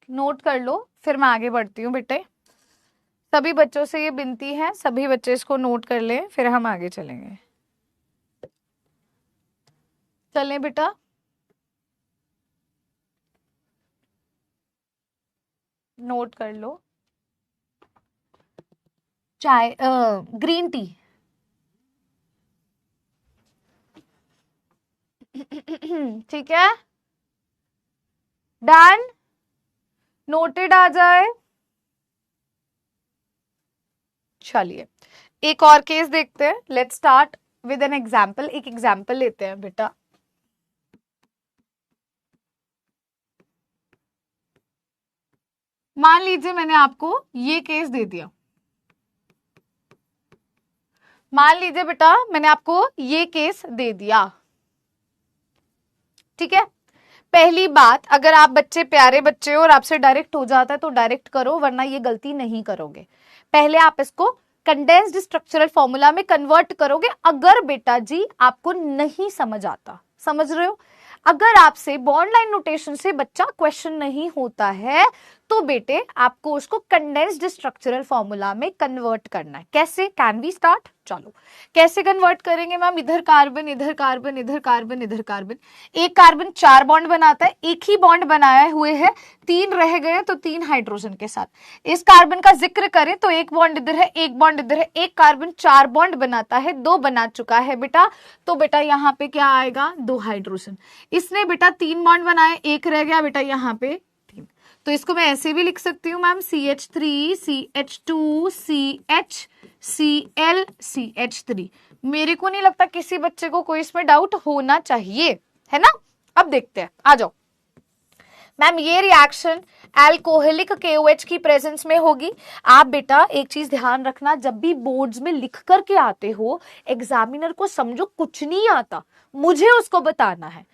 नोट कर लो, फिर मैं आगे बढ़ती हूँ बेटे। सभी बच्चों से ये विनती है, सभी बच्चे इसको नोट कर लें, फिर हम आगे चलेंगे। चलें बेटा? नोट कर लो। चाय, ग्रीन टी। ठीक है, डन, नोटेड आ जाए। चलिए एक और केस देखते हैं। Let's start with an example. एक एग्जाम्पल लेते हैं बेटा। मान लीजिए मैंने आपको ये केस दे दिया। मान लीजिए बेटा मैंने आपको ये केस दे दिया। ठीक है, पहली बात, अगर आप बच्चे प्यारे बच्चे हो और आपसे डायरेक्ट हो जाता है तो डायरेक्ट करो, वरना ये गलती नहीं करोगे। पहले आप इसको कंडेंस्ड स्ट्रक्चरल फॉर्मूला में कन्वर्ट करोगे। अगर बेटा जी आपको नहीं समझ आता, समझ रहे हो, अगर आपसे बॉन्ड लाइन नोटेशन से बच्चा क्वेश्चन नहीं होता है तो बेटे आपको उसको कंडेंस्ड स्ट्रक्चरल फॉर्मूला में कन्वर्ट करना है। कैसे? Can we start? चलो कैसे कन्वर्ट करेंगे मैम? इधर कार्बन, इधर कार्बन, इधर कार्बन, इधर कार्बन। एक कार्बन 4 बॉन्ड बनाता है, एक ही बॉन्ड बनाए हुए है, 3 रह गए तो 3 हाइड्रोजन के साथ। इस कार्बन का जिक्र करें तो एक बॉन्ड इधर है, एक बॉन्ड इधर है, एक कार्बन 4 बॉन्ड बनाता है, 2 बना चुका है बेटा। तो बेटा यहाँ पे क्या आएगा? 2 हाइड्रोजन। इसने बेटा 3 बॉन्ड बनाए, एक रह गया बेटा यहाँ पे 3। तो इसको मैं ऐसे भी लिख सकती हूँ ma'am, CH3 CH2 CH Cl CH3। मेरे को नहीं लगता किसी बच्चे को कोई इसमें डाउट होना चाहिए, है ना? अब देखते हैं, आ जाओ मैम। ये रिएक्शन एल्कोहलिक KOH की प्रेजेंस में होगी। आप बेटा एक चीज ध्यान रखना, जब भी बोर्ड्स में लिख करके आते हो, एग्जामिनर को समझो कुछ नहीं आता, मुझे उसको बताना है,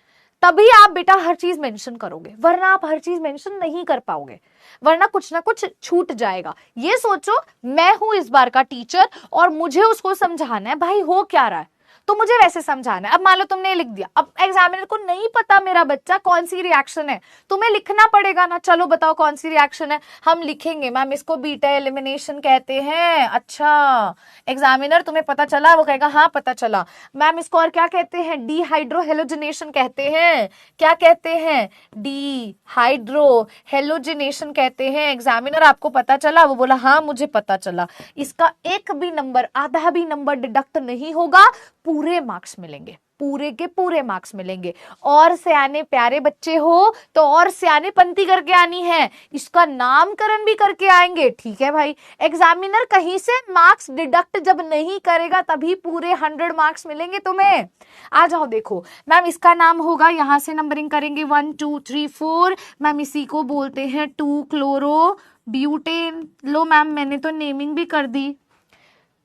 तभी आप बेटा हर चीज मेंशन करोगे, वरना आप हर चीज मेंशन नहीं कर पाओगे, वरना कुछ ना कुछ छूट जाएगा। ये सोचो मैं हूं इस बार का टीचर और मुझे उसको समझाना है, भाई हो क्या रहा है, तो मुझे वैसे समझाना है। अब मान लो तुमने लिख दिया, अब एग्जामिनर को नहीं पता मेरा बच्चा कौन सी रिएक्शन है, तुम्हें लिखना पड़ेगा ना। चलो बताओ कौन सी रिएक्शन है? हम लिखेंगे मैम इसको बीटा एलिमिनेशन कहते हैं। अच्छा एग्जामिनर तुम्हें पता चला? वो कहेगा हाँ पता चला। मैम इसको और क्या कहते हैं? डीहाइड्रो हेलोजिनेशन कहते हैं। क्या कहते हैं? डीहाइड्रो हेलोजिनेशन कहते हैं। एग्जामिनर आपको पता चला? वो बोला हाँ मुझे पता चला। इसका एक भी नंबर, आधा भी नंबर डिडक्ट नहीं होगा, पूरे मार्क्स मिलेंगे, पूरे के पूरे मार्क्स मिलेंगे। और सियाने प्यारे बच्चे हो तो और सियाने पंक्ति करके आनी है, इसका नामकरण भी करके आएंगे। ठीक है भाई, एग्जामिनर कहीं से मार्क्स डिडक्ट जब नहीं करेगा तभी पूरे 100 मार्क्स मिलेंगे तुम्हें। आ जाओ देखो मैम, इसका नाम होगा, यहां से नंबरिंग करेंगे 1 2 3 4। मैम इसी को बोलते हैं 2 क्लोरो ब्यूटेन। लो मैम मैंने तो नेमिंग भी कर दी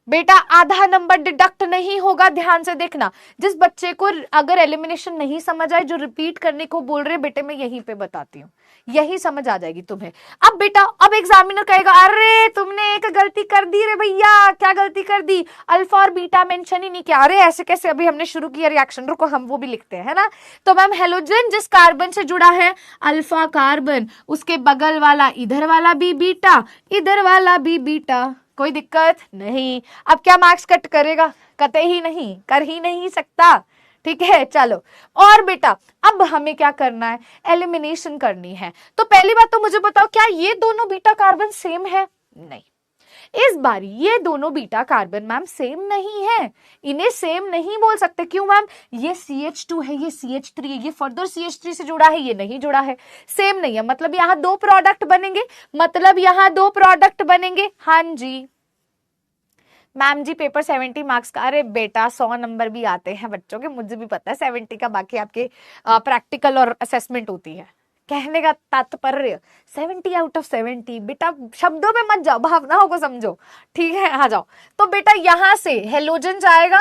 बेटा, आधा नंबर डिडक्ट नहीं होगा। ध्यान से देखना, जिस बच्चे को अगर एलिमिनेशन नहीं समझ आए, जो रिपीट करने को बोल रहे बेटे, मैं यहीं पे बताती हूँ, यही समझ आ जाएगी तुम्हें। अब बेटा अब एग्जामिनर कहेगा अरे तुमने एक गलती कर दी रे भैया। क्या गलती कर दी? अल्फा और बीटा मेंशन ही नहीं किया। अरे ऐसे कैसे, अभी हमने शुरू किया रिएक्शन, रुको हम वो भी लिखते हैं, है ना। तो मैम हेलोजन जिस कार्बन से जुड़ा है, अल्फा कार्बन, उसके बगल वाला इधर वाला भी बीटा, इधर वाला भी बीटा, कोई दिक्कत नहीं। अब क्या मार्क्स कट करेगा? कतई ही नहीं, कर ही नहीं सकता। ठीक है चलो, और बेटा अब हमें क्या करना है? एलिमिनेशन करनी है। तो पहली बात तो मुझे बताओ, क्या ये दोनों बीटा कार्बन सेम है? नहीं, इस बार ये दोनों बीटा कार्बन मैम सेम नहीं है, इन्हें सेम नहीं बोल सकते। क्यों मैम? ये CH2 है, ये CH3 है, ये फर्दर CH3 से जुड़ा है, ये नहीं जुड़ा है, सेम नहीं है। मतलब यहां 2 प्रोडक्ट बनेंगे, मतलब यहां 2 प्रोडक्ट बनेंगे। हाँ जी मैम जी पेपर 70 मार्क्स का। अरे बेटा 100 नंबर भी आते हैं बच्चों के, मुझे भी पता है 70 का, बाकी आपके प्रैक्टिकल और असेसमेंट होती है। कहने का तात्पर्य 70 आउट ऑफ 70। बेटा शब्दों में मत जाओ, भावनाओं को समझो। ठीक है आ जाओ। तो बेटा यहां से हेलोजन जाएगा।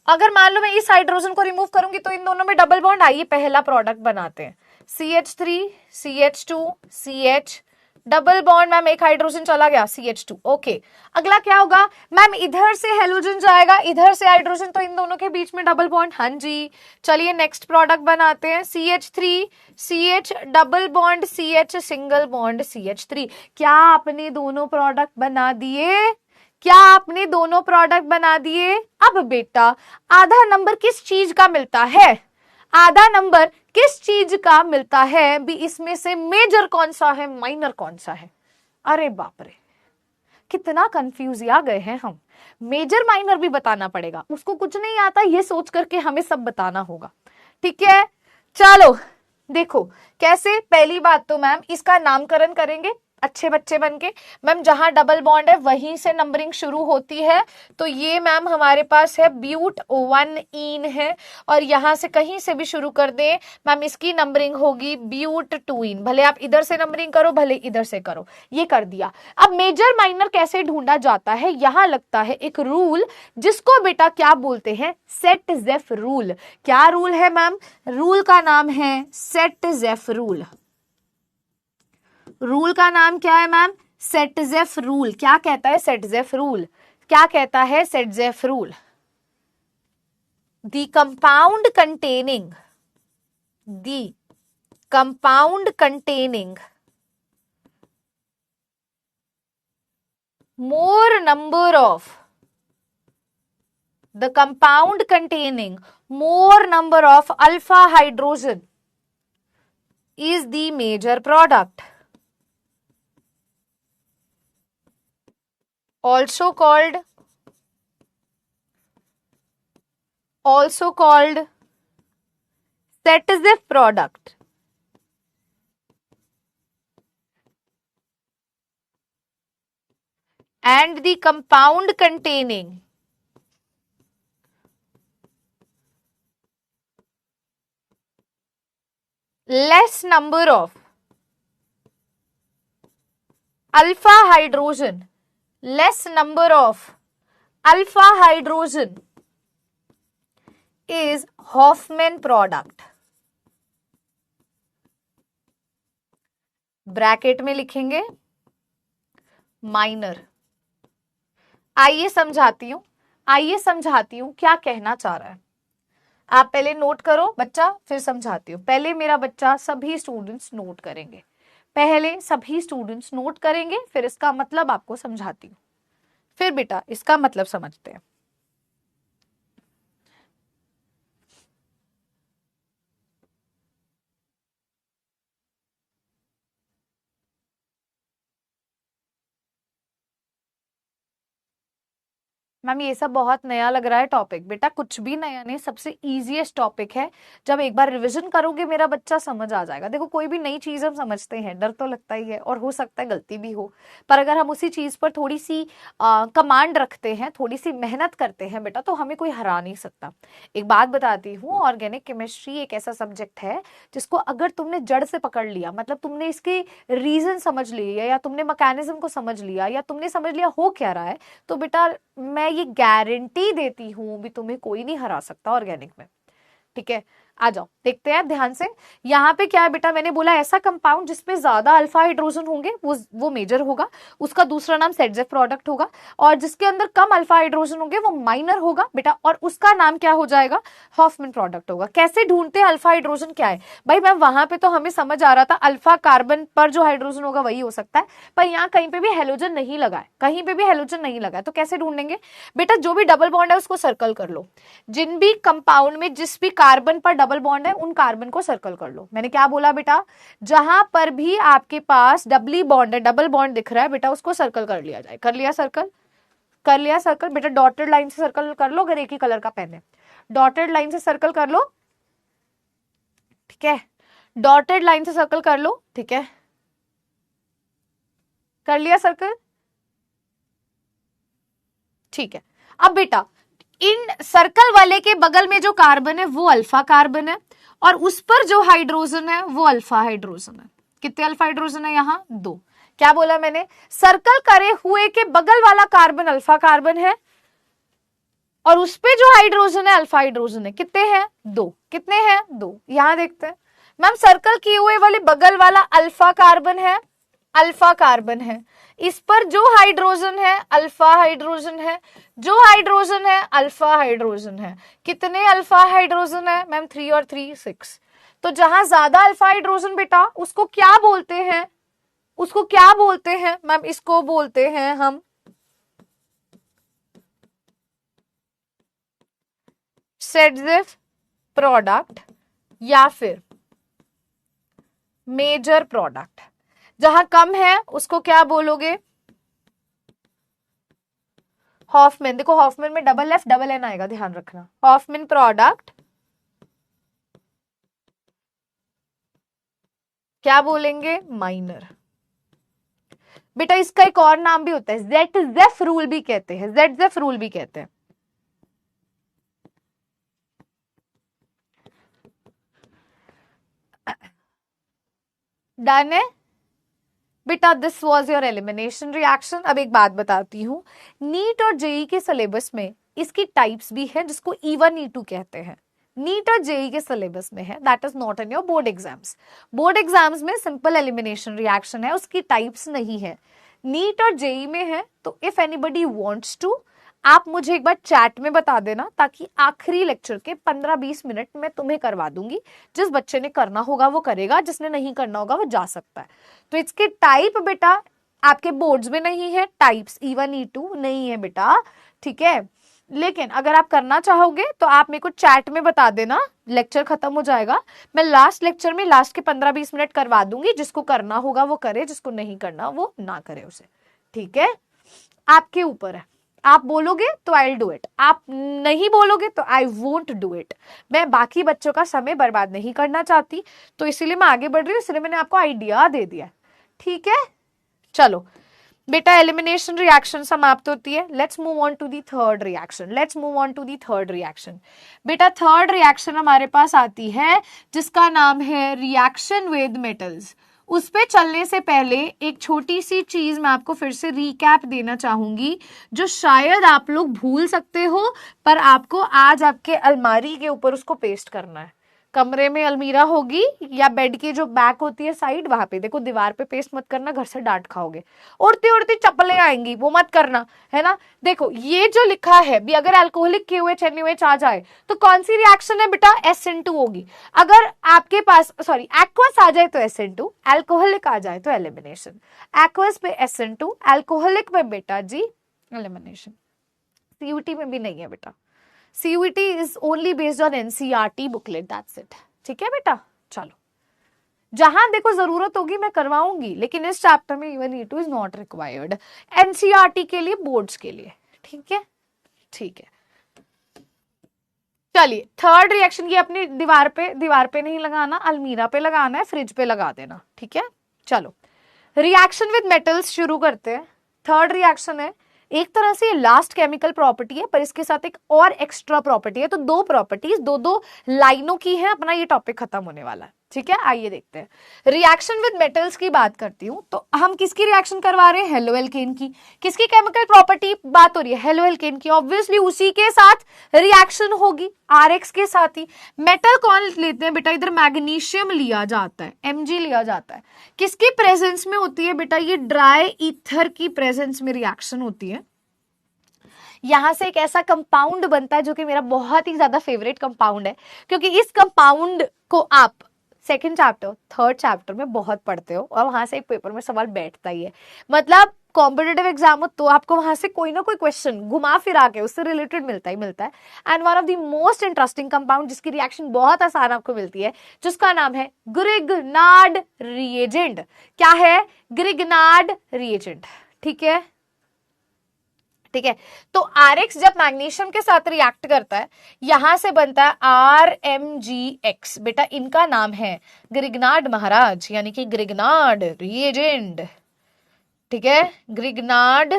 अगर मान लो मैं इस हाइड्रोजन को रिमूव करूंगी तो इन दोनों में डबल बॉन्ड, आइए पहला प्रोडक्ट बनाते हैं। CH3 CH2 CH double bond ma'am, एक हाइड्रोजन चला गया, CH2। ओके, अगला क्या होगा मैम, इधर से हेलोजन जाएगा, इधर से हाइड्रोजन, तो इन दोनों के बीच में डबल बॉन्ड। हाँ जी, चलिए नेक्स्ट प्रोडक्ट बनाते हैं, CH3 CH double bond CH single bond CH3। क्या आपने दोनों प्रोडक्ट बना दिए? क्या आपने दोनों प्रोडक्ट बना दिए? अब बेटा आधा नंबर किस चीज का मिलता है? आधा नंबर किस चीज का मिलता है भी? इसमें से मेजर कौन सा है, माइनर कौन सा है? अरे बाप रे, कितना कंफ्यूज आ गए हैं हम। मेजर माइनर भी बताना पड़ेगा, उसको कुछ नहीं आता, ये सोच करके हमें सब बताना होगा। ठीक है, चलो देखो कैसे। पहली बात तो मैम इसका नामकरण करेंगे अच्छे बच्चे बनके। मैम जहां डबल बॉन्ड है वहीं से नंबरिंग शुरू होती है, तो ये मैम हमारे पास है ब्यूट 1 इन है, और यहां से कहीं से भी शुरू कर दे मैम इसकी नंबरिंग होगी ब्यूट 2 इन। भले आप इधर से नंबरिंग करो, भले इधर से करो, ये कर दिया। अब मेजर माइनर कैसे ढूंढा जाता है? यहां लगता है एक रूल, जिसको बेटा क्या बोलते हैं, सेट-ज़ेफ रूल। क्या रूल है मैम? रूल का नाम है सेट-ज़ेफ रूल। रूल का नाम क्या है मैम? सेट-ज़ेफ रूल। क्या कहता है सेट-ज़ेफ रूल? क्या कहता है Saytzeff rule? The compound containing more number of alpha hydrogen is the major product, also called Set-ज़ेफ product. And the compound containing less number of alpha hydrogen is Hoffman product. Bracket में लिखेंगे minor. आइए समझाती हूं क्या कहना चाह रहा है। आप पहले नोट करो बच्चा, फिर समझाती हूँ। पहले मेरा बच्चा सभी स्टूडेंट्स नोट करेंगे, फिर इसका मतलब आपको समझाती हूँ, फिर बेटा इसका मतलब समझते हैं। मैम ये सब बहुत नया लग रहा है टॉपिक। बेटा कुछ भी नया नहीं, सबसे इजीएस्ट टॉपिक है। जब एक बार रिवीजन करोगे मेरा बच्चा समझ आ जाएगा। देखो कोई भी नई चीज हम समझते हैं, डर तो लगता ही है और हो सकता है गलती भी हो, पर अगर हम उसी चीज पर थोड़ी सी कमांड रखते हैं, थोड़ी सी मेहनत करते हैं बेटा, तो हमें कोई हरा नहीं सकता। एक बात बताती हूँ, ऑर्गेनिक केमिस्ट्री एक ऐसा सब्जेक्ट है जिसको अगर तुमने जड़ से पकड़ लिया, मतलब तुमने इसके रीजन समझ लिया, या तुमने मैकेनिज्म को समझ लिया, या तुमने समझ लिया हो क्या रहा है, तो बेटा मैं ये गारंटी देती हूं भी तुम्हें कोई नहीं हरा सकता ऑर्गेनिक में। ठीक है, आ जाओ देखते हैं ध्यान से। यहाँ पे क्या है बेटा, मैंने बोला ऐसा कंपाउंड जिसमें ज्यादा अल्फा हाइड्रोजन होंगे वो मेजर होगा, उसका दूसरा नाम सेट-ज़ेफ प्रोडक्ट होगा, और जिसके अंदर कम अल्फा हाइड्रोजन होंगे वो माइनर होगा बेटा, और उसका नाम क्या हो जाएगा, हॉफमैन प्रोडक्ट होगा। कैसे ढूंढते हैं अल्फा हाइड्रोजन क्या है भाई? मैम वहां पे तो हमें समझ आ रहा था अल्फा कार्बन पर जो हाइड्रोजन होगा वही हो सकता है, पर यहाँ कहीं पे भी हेलोजन नहीं लगा है, तो कैसे ढूंढेंगे बेटा? जो भी डबल बॉन्ड है उसको सर्कल कर लो। जिन भी कंपाउंड में जिस भी कार्बन पर डबल बॉन्ड है उन कार्बन को सर्कल कर लो। मैंने क्या बोला बेटा? जहां पर भी आपके पास डबल बॉन्ड दिख रहा है बेटा, उसको सर्कल कर लिया जाए। कर लिया सर्कल बेटा, डॉटेड लाइन से सर्कल कर लो, अगर एक ही कलर का पेन है डॉटेड लाइन से सर्कल कर लो। ठीक है, डॉटेड लाइन से सर्कल कर लो। ठीक है, कर लिया सर्कल? ठीक है, अब बेटा इन सर्कल वाले के बगल में जो कार्बन है वो अल्फा कार्बन है, और उस पर जो हाइड्रोजन है वो अल्फा हाइड्रोजन है। कितने अल्फा हाइड्रोजन है यहाँ? 2। क्या बोला मैंने? सर्कल करे हुए के बगल वाला कार्बन अल्फा कार्बन है, और उस पे जो हाइड्रोजन है अल्फा हाइड्रोजन है। कितने हैं? 2। कितने हैं? 2। यहां देखते हैं मैम, सर्कल किए हुए वाले बगल वाला अल्फा कार्बन है, अल्फा कार्बन है, इस पर जो हाइड्रोजन है अल्फा हाइड्रोजन है, जो हाइड्रोजन है अल्फा हाइड्रोजन है। कितने अल्फा हाइड्रोजन है मैम? 3 और 3 6। तो जहां ज्यादा अल्फा हाइड्रोजन बेटा उसको क्या बोलते हैं? उसको क्या बोलते हैं मैम? इसको बोलते हैं हम सेडजिफ प्रोडक्ट या फिर मेजर प्रोडक्ट। जहां कम है उसको क्या बोलोगे? हॉफमैन। देखो हॉफमैन में डबल एफ डबल एन आएगा, ध्यान रखना। हॉफमैन प्रोडक्ट क्या बोलेंगे? माइनर। बेटा इसका एक और नाम भी होता है, जेट-जेफ रूल भी कहते हैं, जेट-जेफ रूल भी कहते हैं। डन है बेटा, this was your elimination reaction. अब एक बात बताती हूँ, नीट और जेई के सिलेबस में इसकी टाइप्स भी है जिसको E1 E2 कहते हैं। नीट और जेई के सिलेबस में है, that is not in your board exams. Board exams में सिंपल एलिमिनेशन रिएक्शन है, उसकी टाइप्स नहीं है। नीट और जेई में है, तो इफ एनीबडी वांट्स टू, आप मुझे एक बार चैट में बता देना, ताकि आखिरी लेक्चर के 15-20 मिनट में तुम्हें करवा दूंगी। जिस बच्चे ने करना होगा वो करेगा, जिसने नहीं करना होगा वो जा सकता है। तो इसके टाइप बेटा आपके बोर्ड्स में नहीं है, टाइप्स E1 E2 नहीं है बेटा, ठीक है। लेकिन अगर आप करना चाहोगे तो आप मेरे को चैट में बता देना, लेक्चर खत्म हो जाएगा, मैं लास्ट लेक्चर में लास्ट के 15-20 मिनट करवा दूंगी। जिसको करना होगा वो करे, जिसको नहीं करना वो ना करे उसे, ठीक है। आपके ऊपर है, आप बोलोगे तो आई विल डू इट, आप नहीं बोलोगे तो आई वोंट डू इट। मैं बाकी बच्चों का समय बर्बाद नहीं करना चाहती, तो इसीलिए मैं आगे बढ़ रही हूँ, इसलिए मैंने आपको आइडिया दे दिया, ठीक है। चलो बेटा एलिमिनेशन रिएक्शन समाप्त होती है। Let's move on to the third reaction, let's move on to the third reaction. बेटा थर्ड रिएक्शन हमारे पास आती है जिसका नाम है रिएक्शन विद मेटल्स। उस पे चलने से पहले एक छोटी सी चीज मैं आपको फिर से रिकैप देना चाहूंगी, जो शायद आप लोग भूल सकते हो, पर आपको आज आपके अलमारी के ऊपर उसको पेस्ट करना है। कमरे में अलमीरा होगी या बेड की जो बैक होती है साइड, वहां पे देखो, दीवार पे पेस्ट मत करना, घर से डांट खाओगे। उड़ती उड़ती चप्पलें आएंगी, वो मत करना, है ना। देखो ये जो लिखा है भी, अगर अल्कोहलिक KOH NaOH आ जाए तो कौन सी रिएक्शन है बेटा? SN2 होगी। अगर आपके पास सॉरी एक्वस आ जाए तो SN2, अल्कोहलिक आ जाए तो एलिमिनेशन। एक्वस पे SN2, अल्कोहलिक पे बेटा जी एलिमिनेशन। CUT में भी नहीं है बेटा, CUT is only based on NCERT booklet, that's it, ठीक है बेटा। चलो जहां देखो जरूरत होगी मैं करवाऊंगी, लेकिन इस चैप्टर में E1 E2 is not required, NCERT के लिए, बोर्ड्स के लिए, ठीक है, ठीक है। चलिए थर्ड रिएक्शन की अपनी दीवार पे नहीं लगाना, अलमीरा पे लगाना है, फ्रिज पे लगा देना, ठीक है। चलो रिएक्शन विद मेटल्स शुरू करते हैं। थर्ड रिएक्शन है, एक तरह से लास्ट केमिकल प्रॉपर्टी है, पर इसके साथ एक और एक्स्ट्रा प्रॉपर्टी है, तो दो प्रॉपर्टीज दो लाइनों की है, अपना ये टॉपिक खत्म होने वाला है, ठीक है। आइए देखते हैं रिएक्शन विद मेटल्स की बात करती हूं, तो हम किसकी रिएक्शन करवा रहे हैं? हेलो एल्केन की। किसकी केमिकल प्रॉपर्टी बात हो रही है? हेलो एल्केन की। ऑब्वियसली उसी के साथ रिएक्शन होगी, RX के साथ ही। मेटल कौन लेते हैं बेटा? इधर मैग्नीशियम लिया जाता है, Mg लिया जाता है। किसकी प्रेजेंस में होती है बेटा? ये ड्राई ईथर की प्रेजेंस में रिएक्शन होती है। यहां से एक ऐसा कंपाउंड बनता है जो कि मेरा बहुत ही ज्यादा फेवरेट कंपाउंड है, क्योंकि इस कंपाउंड को आप सेकंड चैप्टर, थर्ड चैप्टर में बहुत पढ़ते हो, और वहां से एक पेपर में सवाल बैठता ही है। मतलब कॉम्पिटेटिव एग्जाम हो तो आपको वहां से कोई ना कोई क्वेश्चन घुमा फिरा के उससे रिलेटेड मिलता ही मिलता है। And one of the most interesting compound जिसकी रिएक्शन बहुत आसान आपको मिलती है, जिसका नाम है ग्रिग्नार्ड रिएजेंट। क्या है? ग्रिग्नार्ड रिएजेंट, ठीक है, ठीक है। तो RX जब मैग्नीशियम के साथ रिएक्ट करता है, यहां से बनता है RMgX। बेटा इनका नाम है ग्रिग्नार्ड महाराज, यानी कि ग्रिग्नार्ड रिएजेंट, ठीक है, ग्रिग्नार्ड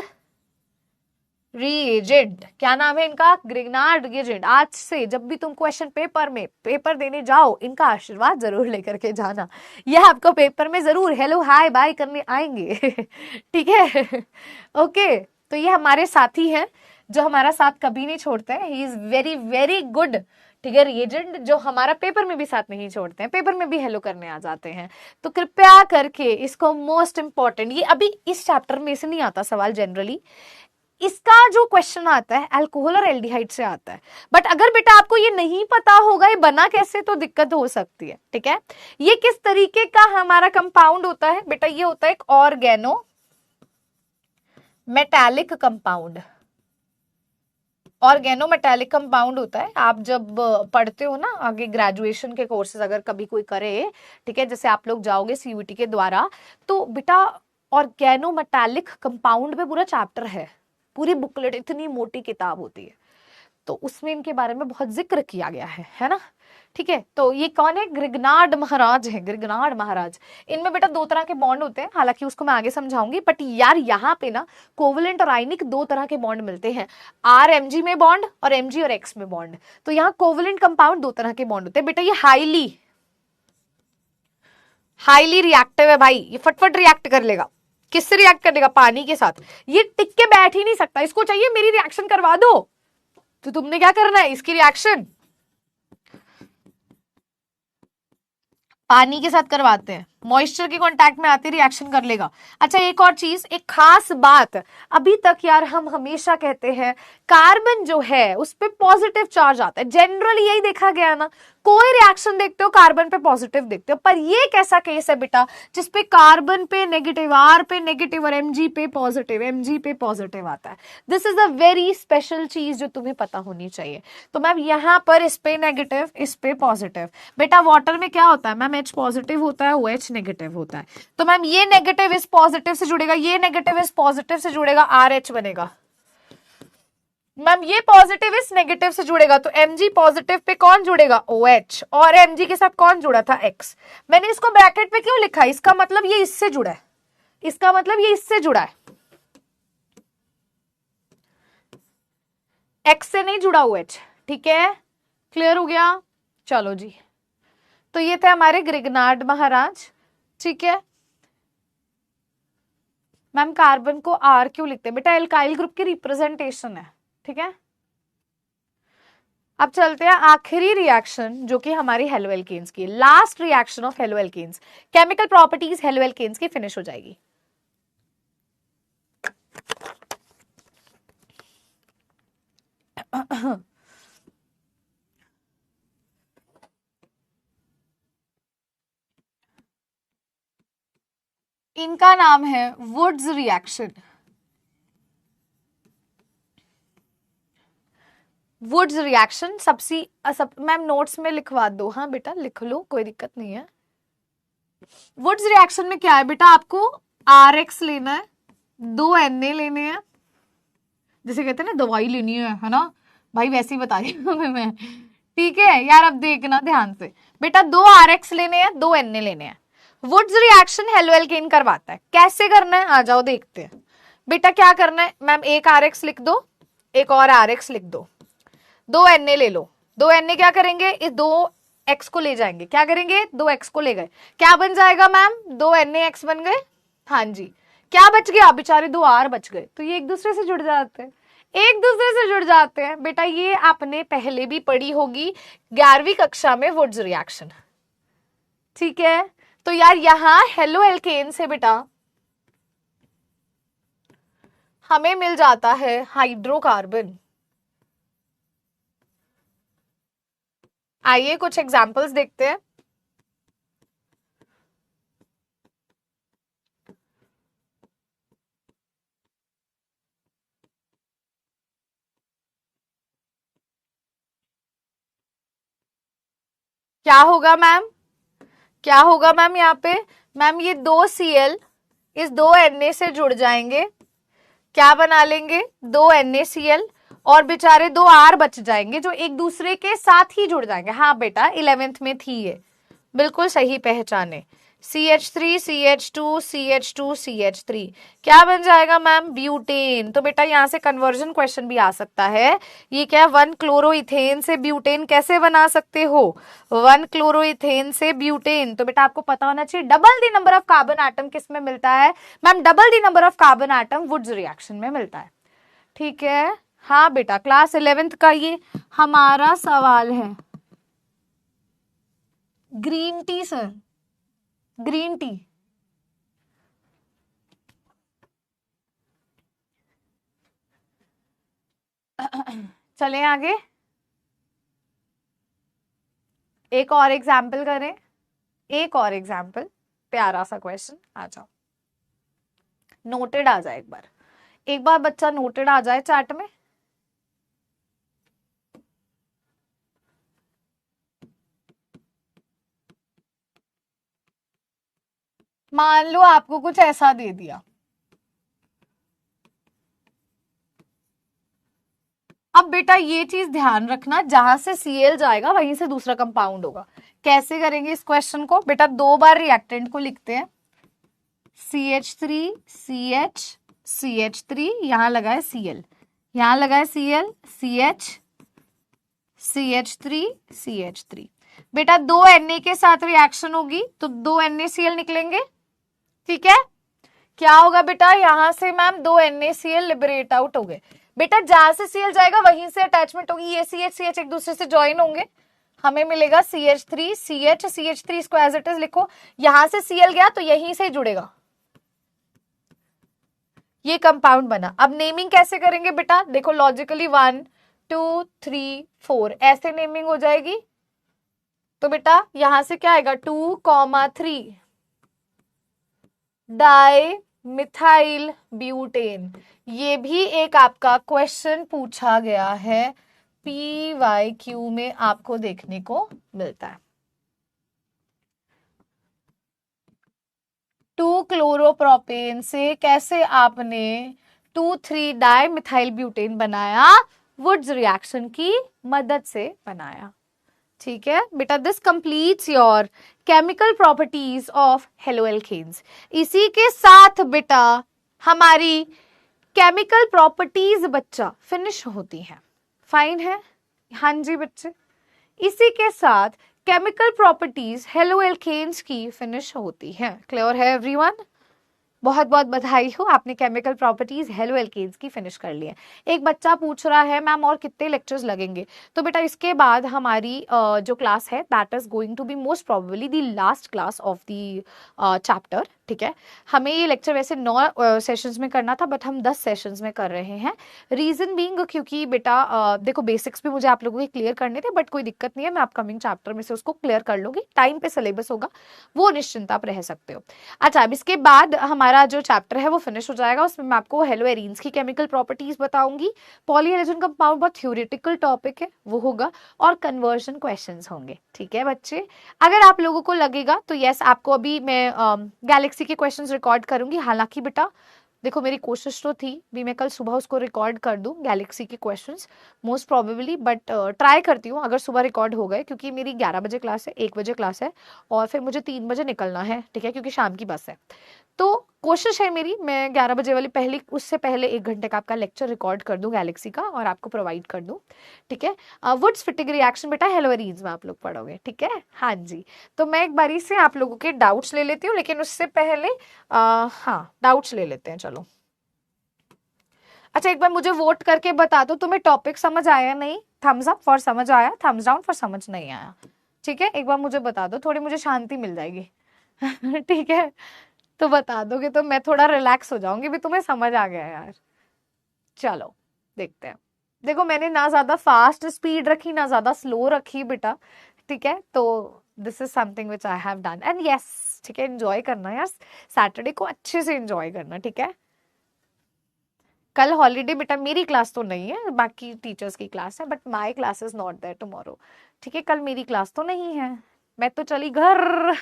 रिएजेंट। क्या नाम है इनका? Grignard reagent. आज से जब भी तुम क्वेश्चन पेपर देने जाओ, इनका आशीर्वाद जरूर लेकर के जाना, यह आपको पेपर में जरूर हेलो हाय बाय करने आएंगे ठीक है, ओके। तो ये हमारे साथी हैं जो हमारा साथ कभी नहीं छोड़ते हैं, he is very very good, ठीक है, रिएजेंट जो हमारा पेपर में भी साथ नहीं छोड़ते हैं, पेपर में भी हेलो करने आ जाते हैं। तो कृपया करके इसको मोस्ट इंपॉर्टेंट, ये अभी इस चैप्टर में से नहीं आता सवाल जनरली, इसका जो क्वेश्चन आता है अल्कोहल और एल्डिहाइड से आता है। बट अगर बेटा आपको ये नहीं पता होगा ये बना कैसे, तो दिक्कत हो सकती है। ठीक है, ये किस तरीके का हमारा कंपाउंड होता है बेटा, ये होता है एक organometallic compound. Organometallic compound होता है। आप जब पढ़ते हो ना आगे ग्रेजुएशन के कोर्सेज अगर कभी कोई करे, ठीक है, जैसे आप लोग जाओगे सीयूईटी के द्वारा, तो बेटा ऑर्गेनो मेटालिक कंपाउंड पे पूरा चैप्टर है, पूरी बुकलेट, इतनी मोटी किताब होती है, तो उसमें इनके बारे में बहुत जिक्र किया गया है ना। ठीक है, तो ये कौन है, ग्रिग्नार्ड महाराज है, ग्रिग्नार्ड महाराज। इनमें बेटा दो तरह के बॉन्ड होते हैं, हालांकि उसको मैं आगे समझाऊंगी, बट यार यहाँ पे ना कोवलेंट और आयनिक दो तरह के बॉन्ड मिलते हैं, आर एमजी में बॉन्ड और एमजी और एक्स में बॉन्ड। तो यहाँ कोवलेंट कंपाउंड दो तरह के बॉन्ड होते हैं बेटा, ये हाईली रिएक्टिव है भाई, ये फटफट रिएक्ट कर लेगा। किससे रिएक्ट कर लेगा, पानी के साथ। ये टिक के बैठ ही नहीं सकता, इसको चाहिए मेरी रिएक्शन करवा दो, तो तुमने क्या करना है, इसकी रिएक्शन पानी के साथ करवाते हैं, मॉइस्चर के कांटेक्ट में आते रिएक्शन कर लेगा। अच्छा एक और चीज, एक खास बात, अभी तक यार हम हमेशा कहते हैं कार्बन जो है उस पे पॉजिटिव चार्ज आता है, जनरली यही देखा गया ना, कोई रिएक्शन देखते हो कार्बन पे पॉजिटिव देखते हो, पर ये एक ऐसा केस है बेटा जिसपे कार्बन पे नेगेटिव, आर पे नेगेटिव और एमजी पे पॉजिटिव आता है। This is a very special चीज जो तुम्हें पता होनी चाहिए। तो मैम यहाँ पर इस पे नेगेटिव, इस पे पॉजिटिव। बेटा वाटर में क्या होता है मैम, H पॉजिटिव होता है, OH नेगेटिव होता है। तो मैम ये नेगेटिव इस पॉजिटिव से जुड़ेगा, ये नेगेटिव इस पॉजिटिव से जुड़ेगा, RH बनेगा। मैम ये पॉजिटिव इस नेगेटिव से जुड़ेगा, तो Mg पॉजिटिव पे कौन जुड़ेगा, OH, और Mg के साथ कौन जुड़ा था, X। मैंने इसको ब्रैकेट पे क्यों लिखा है, इसका मतलब ये इससे जुड़ा है, इसका मतलब ये इससे जुड़ा है, X से नहीं जुड़ा OH। ठीक है, क्लियर हो गया, चलो जी। तो ये थे हमारे ग्रिग्नार्ड महाराज। ठीक है मैम, कार्बन को R क्यों लिखते हैं बेटा, एल्काइल ग्रुप की रिप्रेजेंटेशन है। ठीक है, अब चलते हैं आखिरी रिएक्शन जो कि हमारी हेलो एल्केन्स की, last reaction of haloalkanes, chemical properties haloalkanes की फिनिश हो जाएगी। इनका नाम है वुड्स रिएक्शन। वुड्स रिएक्शन सब मैम नोट्स में लिखवा दो, हाँ बेटा लिख लो, कोई दिक्कत नहीं है। वुड्स रिएक्शन में क्या है बेटा, आपको RX लेना है, 2 Na लेने हैं, जैसे कहते हैं ना दवाई लेनी है ना भाई, वैसे ही बता रही हूँ मैं। ठीक है यार, अब देखना ध्यान से बेटा, 2 RX लेने हैं, 2 Na लेने हैं। वुड्स रिएक्शन हेलो एल्केन करवाता है, कैसे करना है आ जाओ देखते हैं। बेटा क्या करना है मैम, एक RX लिख दो, एक और RX लिख दो, 2 Na ले लो, 2 Na क्या करेंगे, इस 2 X को ले जाएंगे, क्या करेंगे 2 X को ले गए, क्या बन जाएगा मैम 2 NaX बन गए। हाँ जी, क्या बच गया बेचारे 2 R बच गए, तो ये एक दूसरे से जुड़ जाते हैं, एक दूसरे से जुड़ जाते हैं। बेटा ये आपने पहले भी पढ़ी होगी 11वीं कक्षा में वुड्स रिएक्शन। ठीक है, तो यार यहां हेलो एल्केन से बेटा हमें मिल जाता है हाइड्रोकार्बन। आइए कुछ एग्जांपल्स देखते हैं। क्या होगा मैम, क्या होगा मैम यहाँ पे, मैम ये 2 Cl इस 2 Na से जुड़ जाएंगे, क्या बना लेंगे 2 NaCl, और बेचारे 2 R बच जाएंगे जो एक दूसरे के साथ ही जुड़ जाएंगे। हाँ बेटा 11th में थी ये, बिल्कुल सही पहचाने, CH3 CH2 CH2 CH3, क्या बन जाएगा मैम ब्यूटेन। तो बेटा यहाँ से कन्वर्जन क्वेश्चन भी आ सकता है, ये क्या 1 क्लोरोइथेन से ब्यूटेन कैसे बना सकते हो, 1 क्लोरोइथेन से ब्यूटेन। तो बेटा आपको पता होना चाहिए double the number of carbon atom किस में मिलता है ma'am, double the number of carbon atom Wurtz reaction में मिलता है। ठीक है, हाँ बेटा क्लास 11th का ये हमारा सवाल है, green tea sir, green tea. चलें आगे, एक और एग्जाम्पल करें, एक और एग्जाम्पल, प्यारा सा क्वेश्चन। आ जाओ, नोटेड आ जाए एक बार बच्चा नोटेड आ जाए चैट में। मान लो आपको कुछ ऐसा दे दिया, अब बेटा ये चीज ध्यान रखना, जहां से Cl जाएगा वहीं से दूसरा कंपाउंड होगा। कैसे करेंगे इस क्वेश्चन को? बेटा 2 बार रिएक्टेंट को लिखते हैं, CH3 CH CH3, यहां लगाए Cl, यहां लगाए Cl CH CH3 CH3। बेटा 2 Na के साथ रिएक्शन होगी तो 2 NaCl निकलेंगे, ठीक है। क्या होगा बेटा, यहां से मैम 2 NaCl लिबरेट आउट हो गए। बेटा जहां से Cl जाएगा वहीं से अटैचमेंट होगी, ये CH CH एक दूसरे से ज्वाइन होंगे, हमें मिलेगा CH3 CH CH3 इसको एज इट इज लिखो, यहां से Cl गया तो यहीं से जुड़ेगा, ये कंपाउंड बना। अब नेमिंग कैसे करेंगे बेटा, देखो लॉजिकली 1 2 3 4 ऐसे नेमिंग हो जाएगी। तो बेटा यहां से क्या आएगा 2,3 डाई मिथाइल ब्यूटेन। ये भी एक आपका क्वेश्चन पूछा गया है, PYQ में आपको देखने को मिलता है। 2 क्लोरोप्रोपेन से कैसे आपने 2,3 डाई मिथाइल ब्यूटेन बनाया? वुड्स रिएक्शन की मदद से बनाया, ठीक है बेटा। This completes your chemical properties of haloalkanes. इसी के साथ बेटा हमारी केमिकल प्रॉपर्टीज बच्चा फिनिश होती हैं, फाइन है, हाँ जी बच्चे। इसी के साथ केमिकल प्रॉपर्टीज हेलोएल्केन्स की फिनिश होती हैं। क्लियर है एवरीवन? बहुत बहुत बधाई हो, आपने केमिकल प्रॉपर्टीज हेलोएल्केन्स की फिनिश कर ली है। एक बच्चा पूछ रहा है मैम और कितने लेक्चर्स लगेंगे? तो बेटा इसके बाद हमारी जो क्लास है that is going to be most probably the last class of the chapter, ठीक है। हमें ये लेक्चर वैसे 9 सेशंस में करना था, बट हम 10 सेशंस में कर रहे हैं। रीजन बीइंग क्योंकि बेटा देखो बेसिक्स भी मुझे आप लोगों के क्लियर करने थे, बट कोई दिक्कत नहीं है, मैं अपकमिंग चैप्टर में से उसको क्लियर कर लूंगी। टाइम पे सिलेबस होगा, वो निश्चिंत आप रह सकते हो। अच्छा, अब इसके बाद हमारा जो चैप्टर है वो फिनिश हो जाएगा, उसमें मैं आपको हेलोएरीन्स की केमिकल प्रॉपर्टीज बताऊंगी। पॉलीहेलोजन कंपाउंड बहुत थ्योरेटिकल टॉपिक है, वो होगा, और कन्वर्जन क्वेश्चंस होंगे, ठीक है बच्चे। अगर आप लोगों को लगेगा तो यस, आपको अभी मैं गैलेक्सी के क्वेश्चंस रिकॉर्ड करूंगी। हालांकि बेटा देखो मेरी कोशिश तो थी भी मैं कल सुबह उसको रिकॉर्ड कर दूं गैलेक्सी के questions most probably, but try करती हूँ अगर सुबह रिकॉर्ड हो गए, क्योंकि मेरी 11 बजे क्लास है, 1 बजे क्लास है, और फिर मुझे 3 बजे निकलना है, ठीक है, क्योंकि शाम की बस है। तो कोशिश है मेरी, मैं 11 बजे वाली पहले, उससे पहले 1 घंटे का आपका लेक्चर रिकॉर्ड कर दूं गैलेक्सी का और आपको प्रोवाइड कर दूं, ठीक है। वुड्स फिटिंग रिएक्शन बेटा हेलोएरीन्स में आप लोग पढ़ोगे, ठीक है, हाँ जी। तो मैं एक बारी से आप लोगों के डाउट्स ले लेती हूँ, लेकिन उससे पहले हाँ डाउट्स ले लेते हैं, चलो। अच्छा, एक बार मुझे वोट करके बता दो तुम्हें टॉपिक समझ आया नहीं? थम्स अप फॉर समझ आया, थम्स डाउन फॉर समझ नहीं आया, ठीक है। एक बार मुझे बता दो, थोड़ी मुझे शांति मिल जाएगी ठीक है, तो बता दोगे तो मैं थोड़ा रिलैक्स हो जाऊंगी, भी तुम्हें समझ आ गया यार। चलो देखते हैं। देखो मैंने ना ज्यादा फास्ट स्पीड रखी ना ज्यादा स्लो रखी बेटा, ठीक है। तो this is something which I have done, and yes, ठीक है, एंजॉय करना यार, सैटरडे को अच्छे से एंजॉय करना, ठीक है। कल हॉलीडे बेटा, मेरी क्लास तो नहीं है, बाकी टीचर्स की क्लास है, but my class is not there tomorrow, ठीक है। कल मेरी क्लास तो नहीं है, मैं तो चली घर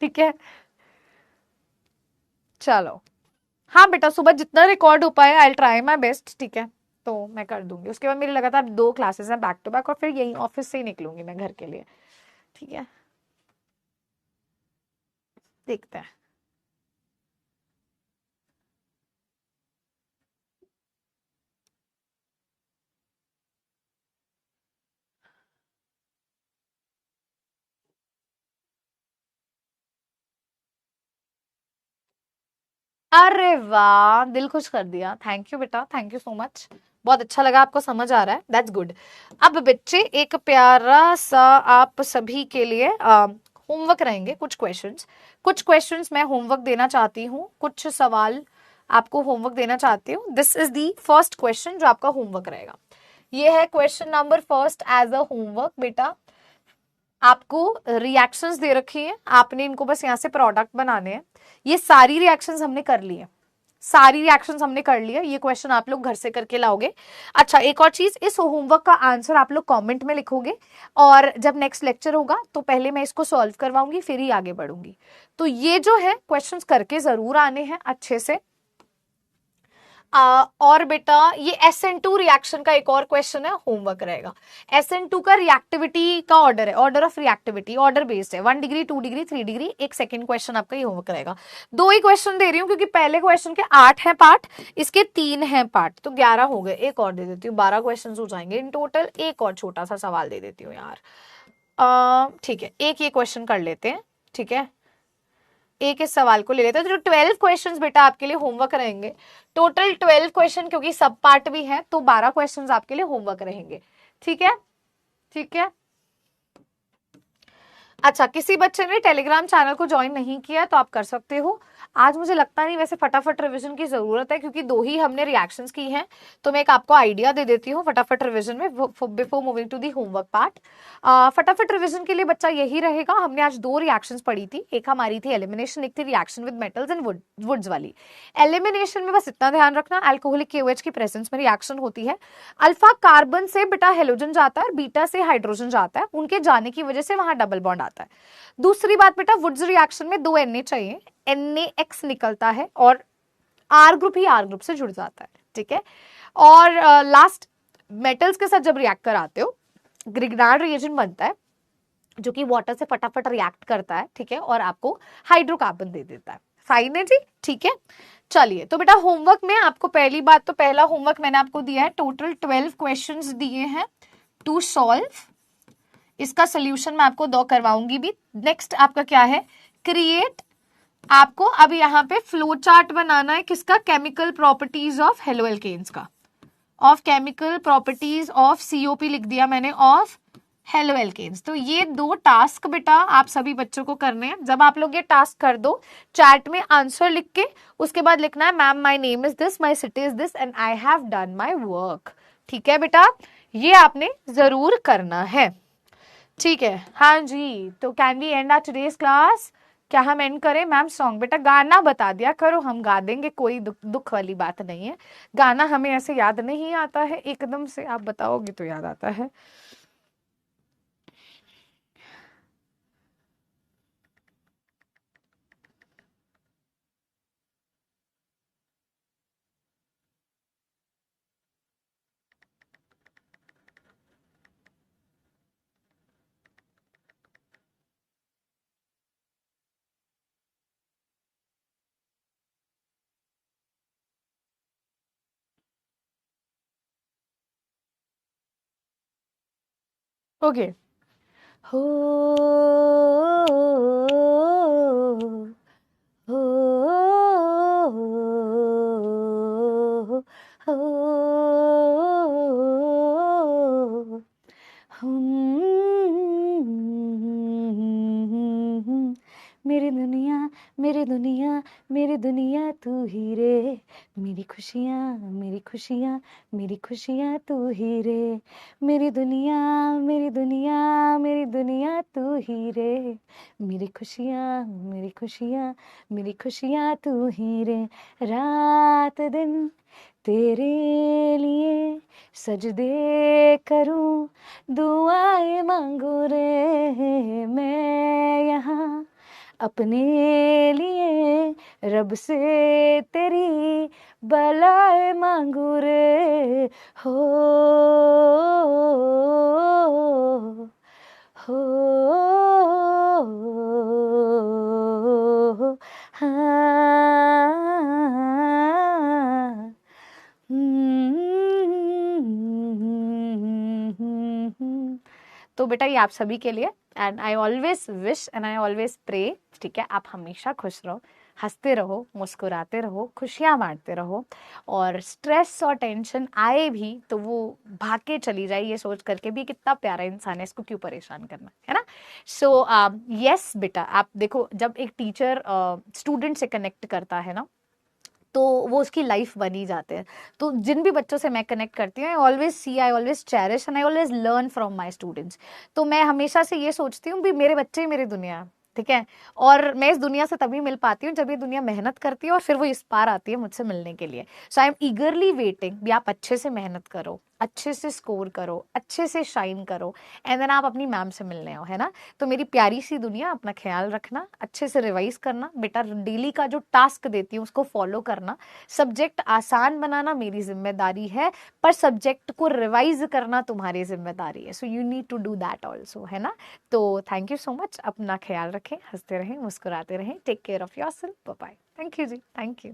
ठीक है, चलो। हाँ बेटा, सुबह जितना रिकॉर्ड हो पाए आई ट्राई माय बेस्ट, ठीक है, तो मैं कर दूंगी। उसके बाद मेरी लगातार 2 क्लासेस हैं बैक टू बैक, और फिर यही ऑफिस से ही निकलूंगी मैं घर के लिए, ठीक है। देखते हैं। अरे वाह, दिल खुश कर दिया, थैंक यू बेटा, थैंक यू सो मच, बहुत अच्छा लगा आपको समझ आ रहा है, दैट्स गुड। अब बच्चे एक प्यारा सा आप सभी के लिए होमवर्क रहेंगे कुछ क्वेश्चंस मैं होमवर्क देना चाहती हूँ, कुछ सवाल आपको होमवर्क देना चाहती हूँ। This is the first question जो आपका होमवर्क रहेगा। ये है question number first as a homework. बेटा आपको रिएक्शंस दे रखी हैं, आपने इनको बस यहाँ से प्रोडक्ट बनाने हैं। ये सारी रिएक्शंस हमने कर ली है, सारी रिएक्शंस हमने कर लिया। ये क्वेश्चन आप लोग घर से करके लाओगे। अच्छा, एक और चीज, इस होमवर्क का आंसर आप लोग कमेंट में लिखोगे और जब नेक्स्ट लेक्चर होगा तो पहले मैं इसको सॉल्व करवाऊंगी फिर ही आगे बढ़ूंगी। तो ये जो है क्वेश्चंस करके जरूर आने हैं अच्छे से। और बेटा ये SN2 रिएक्शन का एक और क्वेश्चन है, होमवर्क रहेगा। SN2 का रिएक्टिविटी का ऑर्डर है, order of reactivity order based है, 1 डिग्री 2 डिग्री 3 डिग्री। एक सेकंड क्वेश्चन आपका ये होमवर्क रहेगा। 2 ही क्वेश्चन दे रही हूँ क्योंकि पहले क्वेश्चन के 8 हैं पार्ट, इसके 3 हैं पार्ट, तो 11 हो गए। एक और दे देती हूँ, 12 क्वेश्चन हो जाएंगे इन टोटल। एक और छोटा सा सवाल दे देती हूँ यार। ठीक है, एक ये क्वेश्चन कर लेते हैं। ठीक है, एक इस सवाल को ले लेते हैं। तो 12 क्वेश्चंस बेटा आपके लिए होमवर्क रहेंगे। टोटल 12 क्वेश्चन, क्योंकि सब पार्ट भी है तो 12 क्वेश्चंस आपके लिए होमवर्क रहेंगे। ठीक है, ठीक है। अच्छा, किसी बच्चे ने टेलीग्राम चैनल को ज्वाइन नहीं किया तो आप कर सकते हो। आज मुझे लगता नहीं वैसे फटाफट रिवीजन की जरूरत है क्योंकि 2 ही हमने रिएक्शंस की हैं, तो मैं एक आपको आइडिया दे देती हूँ फटाफट रिवीजन में before moving to the homework part. फटाफट रिवीजन के लिए बच्चा यही रहेगा। हमने आज 2 रिएक्शंस पढ़ी थी, एक हमारी थी एलिमिनेशन, एक थी reaction with metals and Wurtz वाली। एलिमिनेशन में बस इतना ध्यान रखना, अल्कोहलिक KOH की प्रेजेंस में रिएक्शन होती है। अल्फा कार्बन से बेटा हेलोजन जाता है और बीटा से हाइड्रोजन जाता है, उनके जाने की वजह से वहां डबल बॉन्ड आता है। दूसरी बात बेटा, वुड्स रिएक्शन में 2 Na चाहिए, NaX निकलता है और R ग्रुप ही R ग्रुप से जुड़ जाता है। ठीक है, और लास्ट मेटल्स के साथ जब रिएक्ट कराते हो ग्रिग्नार्ड रिएजेंट बनता है जो कि वाटर से फटाफट रिएक्ट करता है। ठीक है, और आपको हाइड्रोकार्बन दे देता है। फाइन है जी, ठीक है। चलिए, तो बेटा होमवर्क में आपको पहली बात तो पहला होमवर्क मैंने आपको दिया है, टोटल 12 क्वेश्चंस दिए हैं टू सॉल्व। इसका सोल्यूशन मैं आपको 2 करवाऊंगी भी। नेक्स्ट आपका क्या है, क्रिएट। आपको अब यहाँ पे फ्लो चार्ट बनाना है, किसका, केमिकल प्रॉपर्टीज ऑफ हेलोएल्केन्स का, of chemical properties of COP लिख दिया मैंने, ऑफ हेलोएल्केन्स। तो ये 2 टास्क बेटा आप सभी बच्चों को करने हैं। जब आप लोग ये टास्क कर दो, चैट में आंसर लिख के उसके बाद लिखना है, ma'am my name is this, my city is this and I have done my work. ठीक है बेटा, ये आपने जरूर करना है। ठीक है, हाँ जी। तो can we end our today's class? क्या हम एंड करें? मैम सॉन्ग बेटा गाना बता दिया करो, हम गा देंगे, कोई दुख वाली बात नहीं है। गाना हमें ऐसे याद नहीं आता है एकदम से, आप बताओगे तो याद आता है। ओके। हो हो मेरी दुनिया मेरी दुनिया मेरी दुनिया तू ही रे, मेरी खुशियाँ मेरी खुशियाँ मेरी खुशियाँ तू ही रे, मेरी दुनिया मेरी दुनिया मेरी दुनिया तू ही रे, मेरी खुशियाँ मेरी खुशियाँ मेरी खुशियाँ तू ही रे। रात दिन तेरे लिए सजदे करूं, दुआएं मांगू रे मैं यहाँ अपने लिए, रब से तेरी बलाए मांगू रे। हो हाँ। तो बेटा ये आप सभी के लिए, and I always wish and I always pray, ठीक है, आप हमेशा खुश रहो, हंसते रहो, मुस्कुराते रहो, खुशियाँ बांटते रहो, और स्ट्रेस और टेंशन आए भी तो वो भाग के चली जाए, ये सोच करके भी कितना प्यारा इंसान है, इसको क्यों परेशान करना है ना। सो यस बेटा, आप देखो जब एक टीचर स्टूडेंट से कनेक्ट करता है ना, तो वो उसकी लाइफ बनी जाते हैं। तो जिन भी बच्चों से मैं कनेक्ट करती हूँ, I always see, I always cherish and I always learn from my students. तो मैं हमेशा से ये सोचती हूँ भी मेरे बच्चे ही मेरी दुनिया है, ठीक है। और मैं इस दुनिया से तभी मिल पाती हूँ जब ये दुनिया मेहनत करती है और फिर वो इस पार आती है मुझसे मिलने के लिए। सो आई एम ईगरली वेटिंग भी आप अच्छे से मेहनत करो, अच्छे से स्कोर करो, अच्छे से शाइन करो, एंड देन आप अपनी मैम से मिलने आओ, है ना। तो मेरी प्यारी सी दुनिया, अपना ख्याल रखना, अच्छे से रिवाइज करना बेटा, डेली का जो टास्क देती हूँ उसको फॉलो करना, सब्जेक्ट आसान बनाना मेरी जिम्मेदारी है, पर सब्जेक्ट को रिवाइज करना तुम्हारी जिम्मेदारी है। So you need to do that also, है ना। तो थैंक यू सो मच, अपना ख्याल रखें, हंसते रहें, मुस्कुराते रहें, take care of yourself, bye bye. Thank you जी, थैंक यू।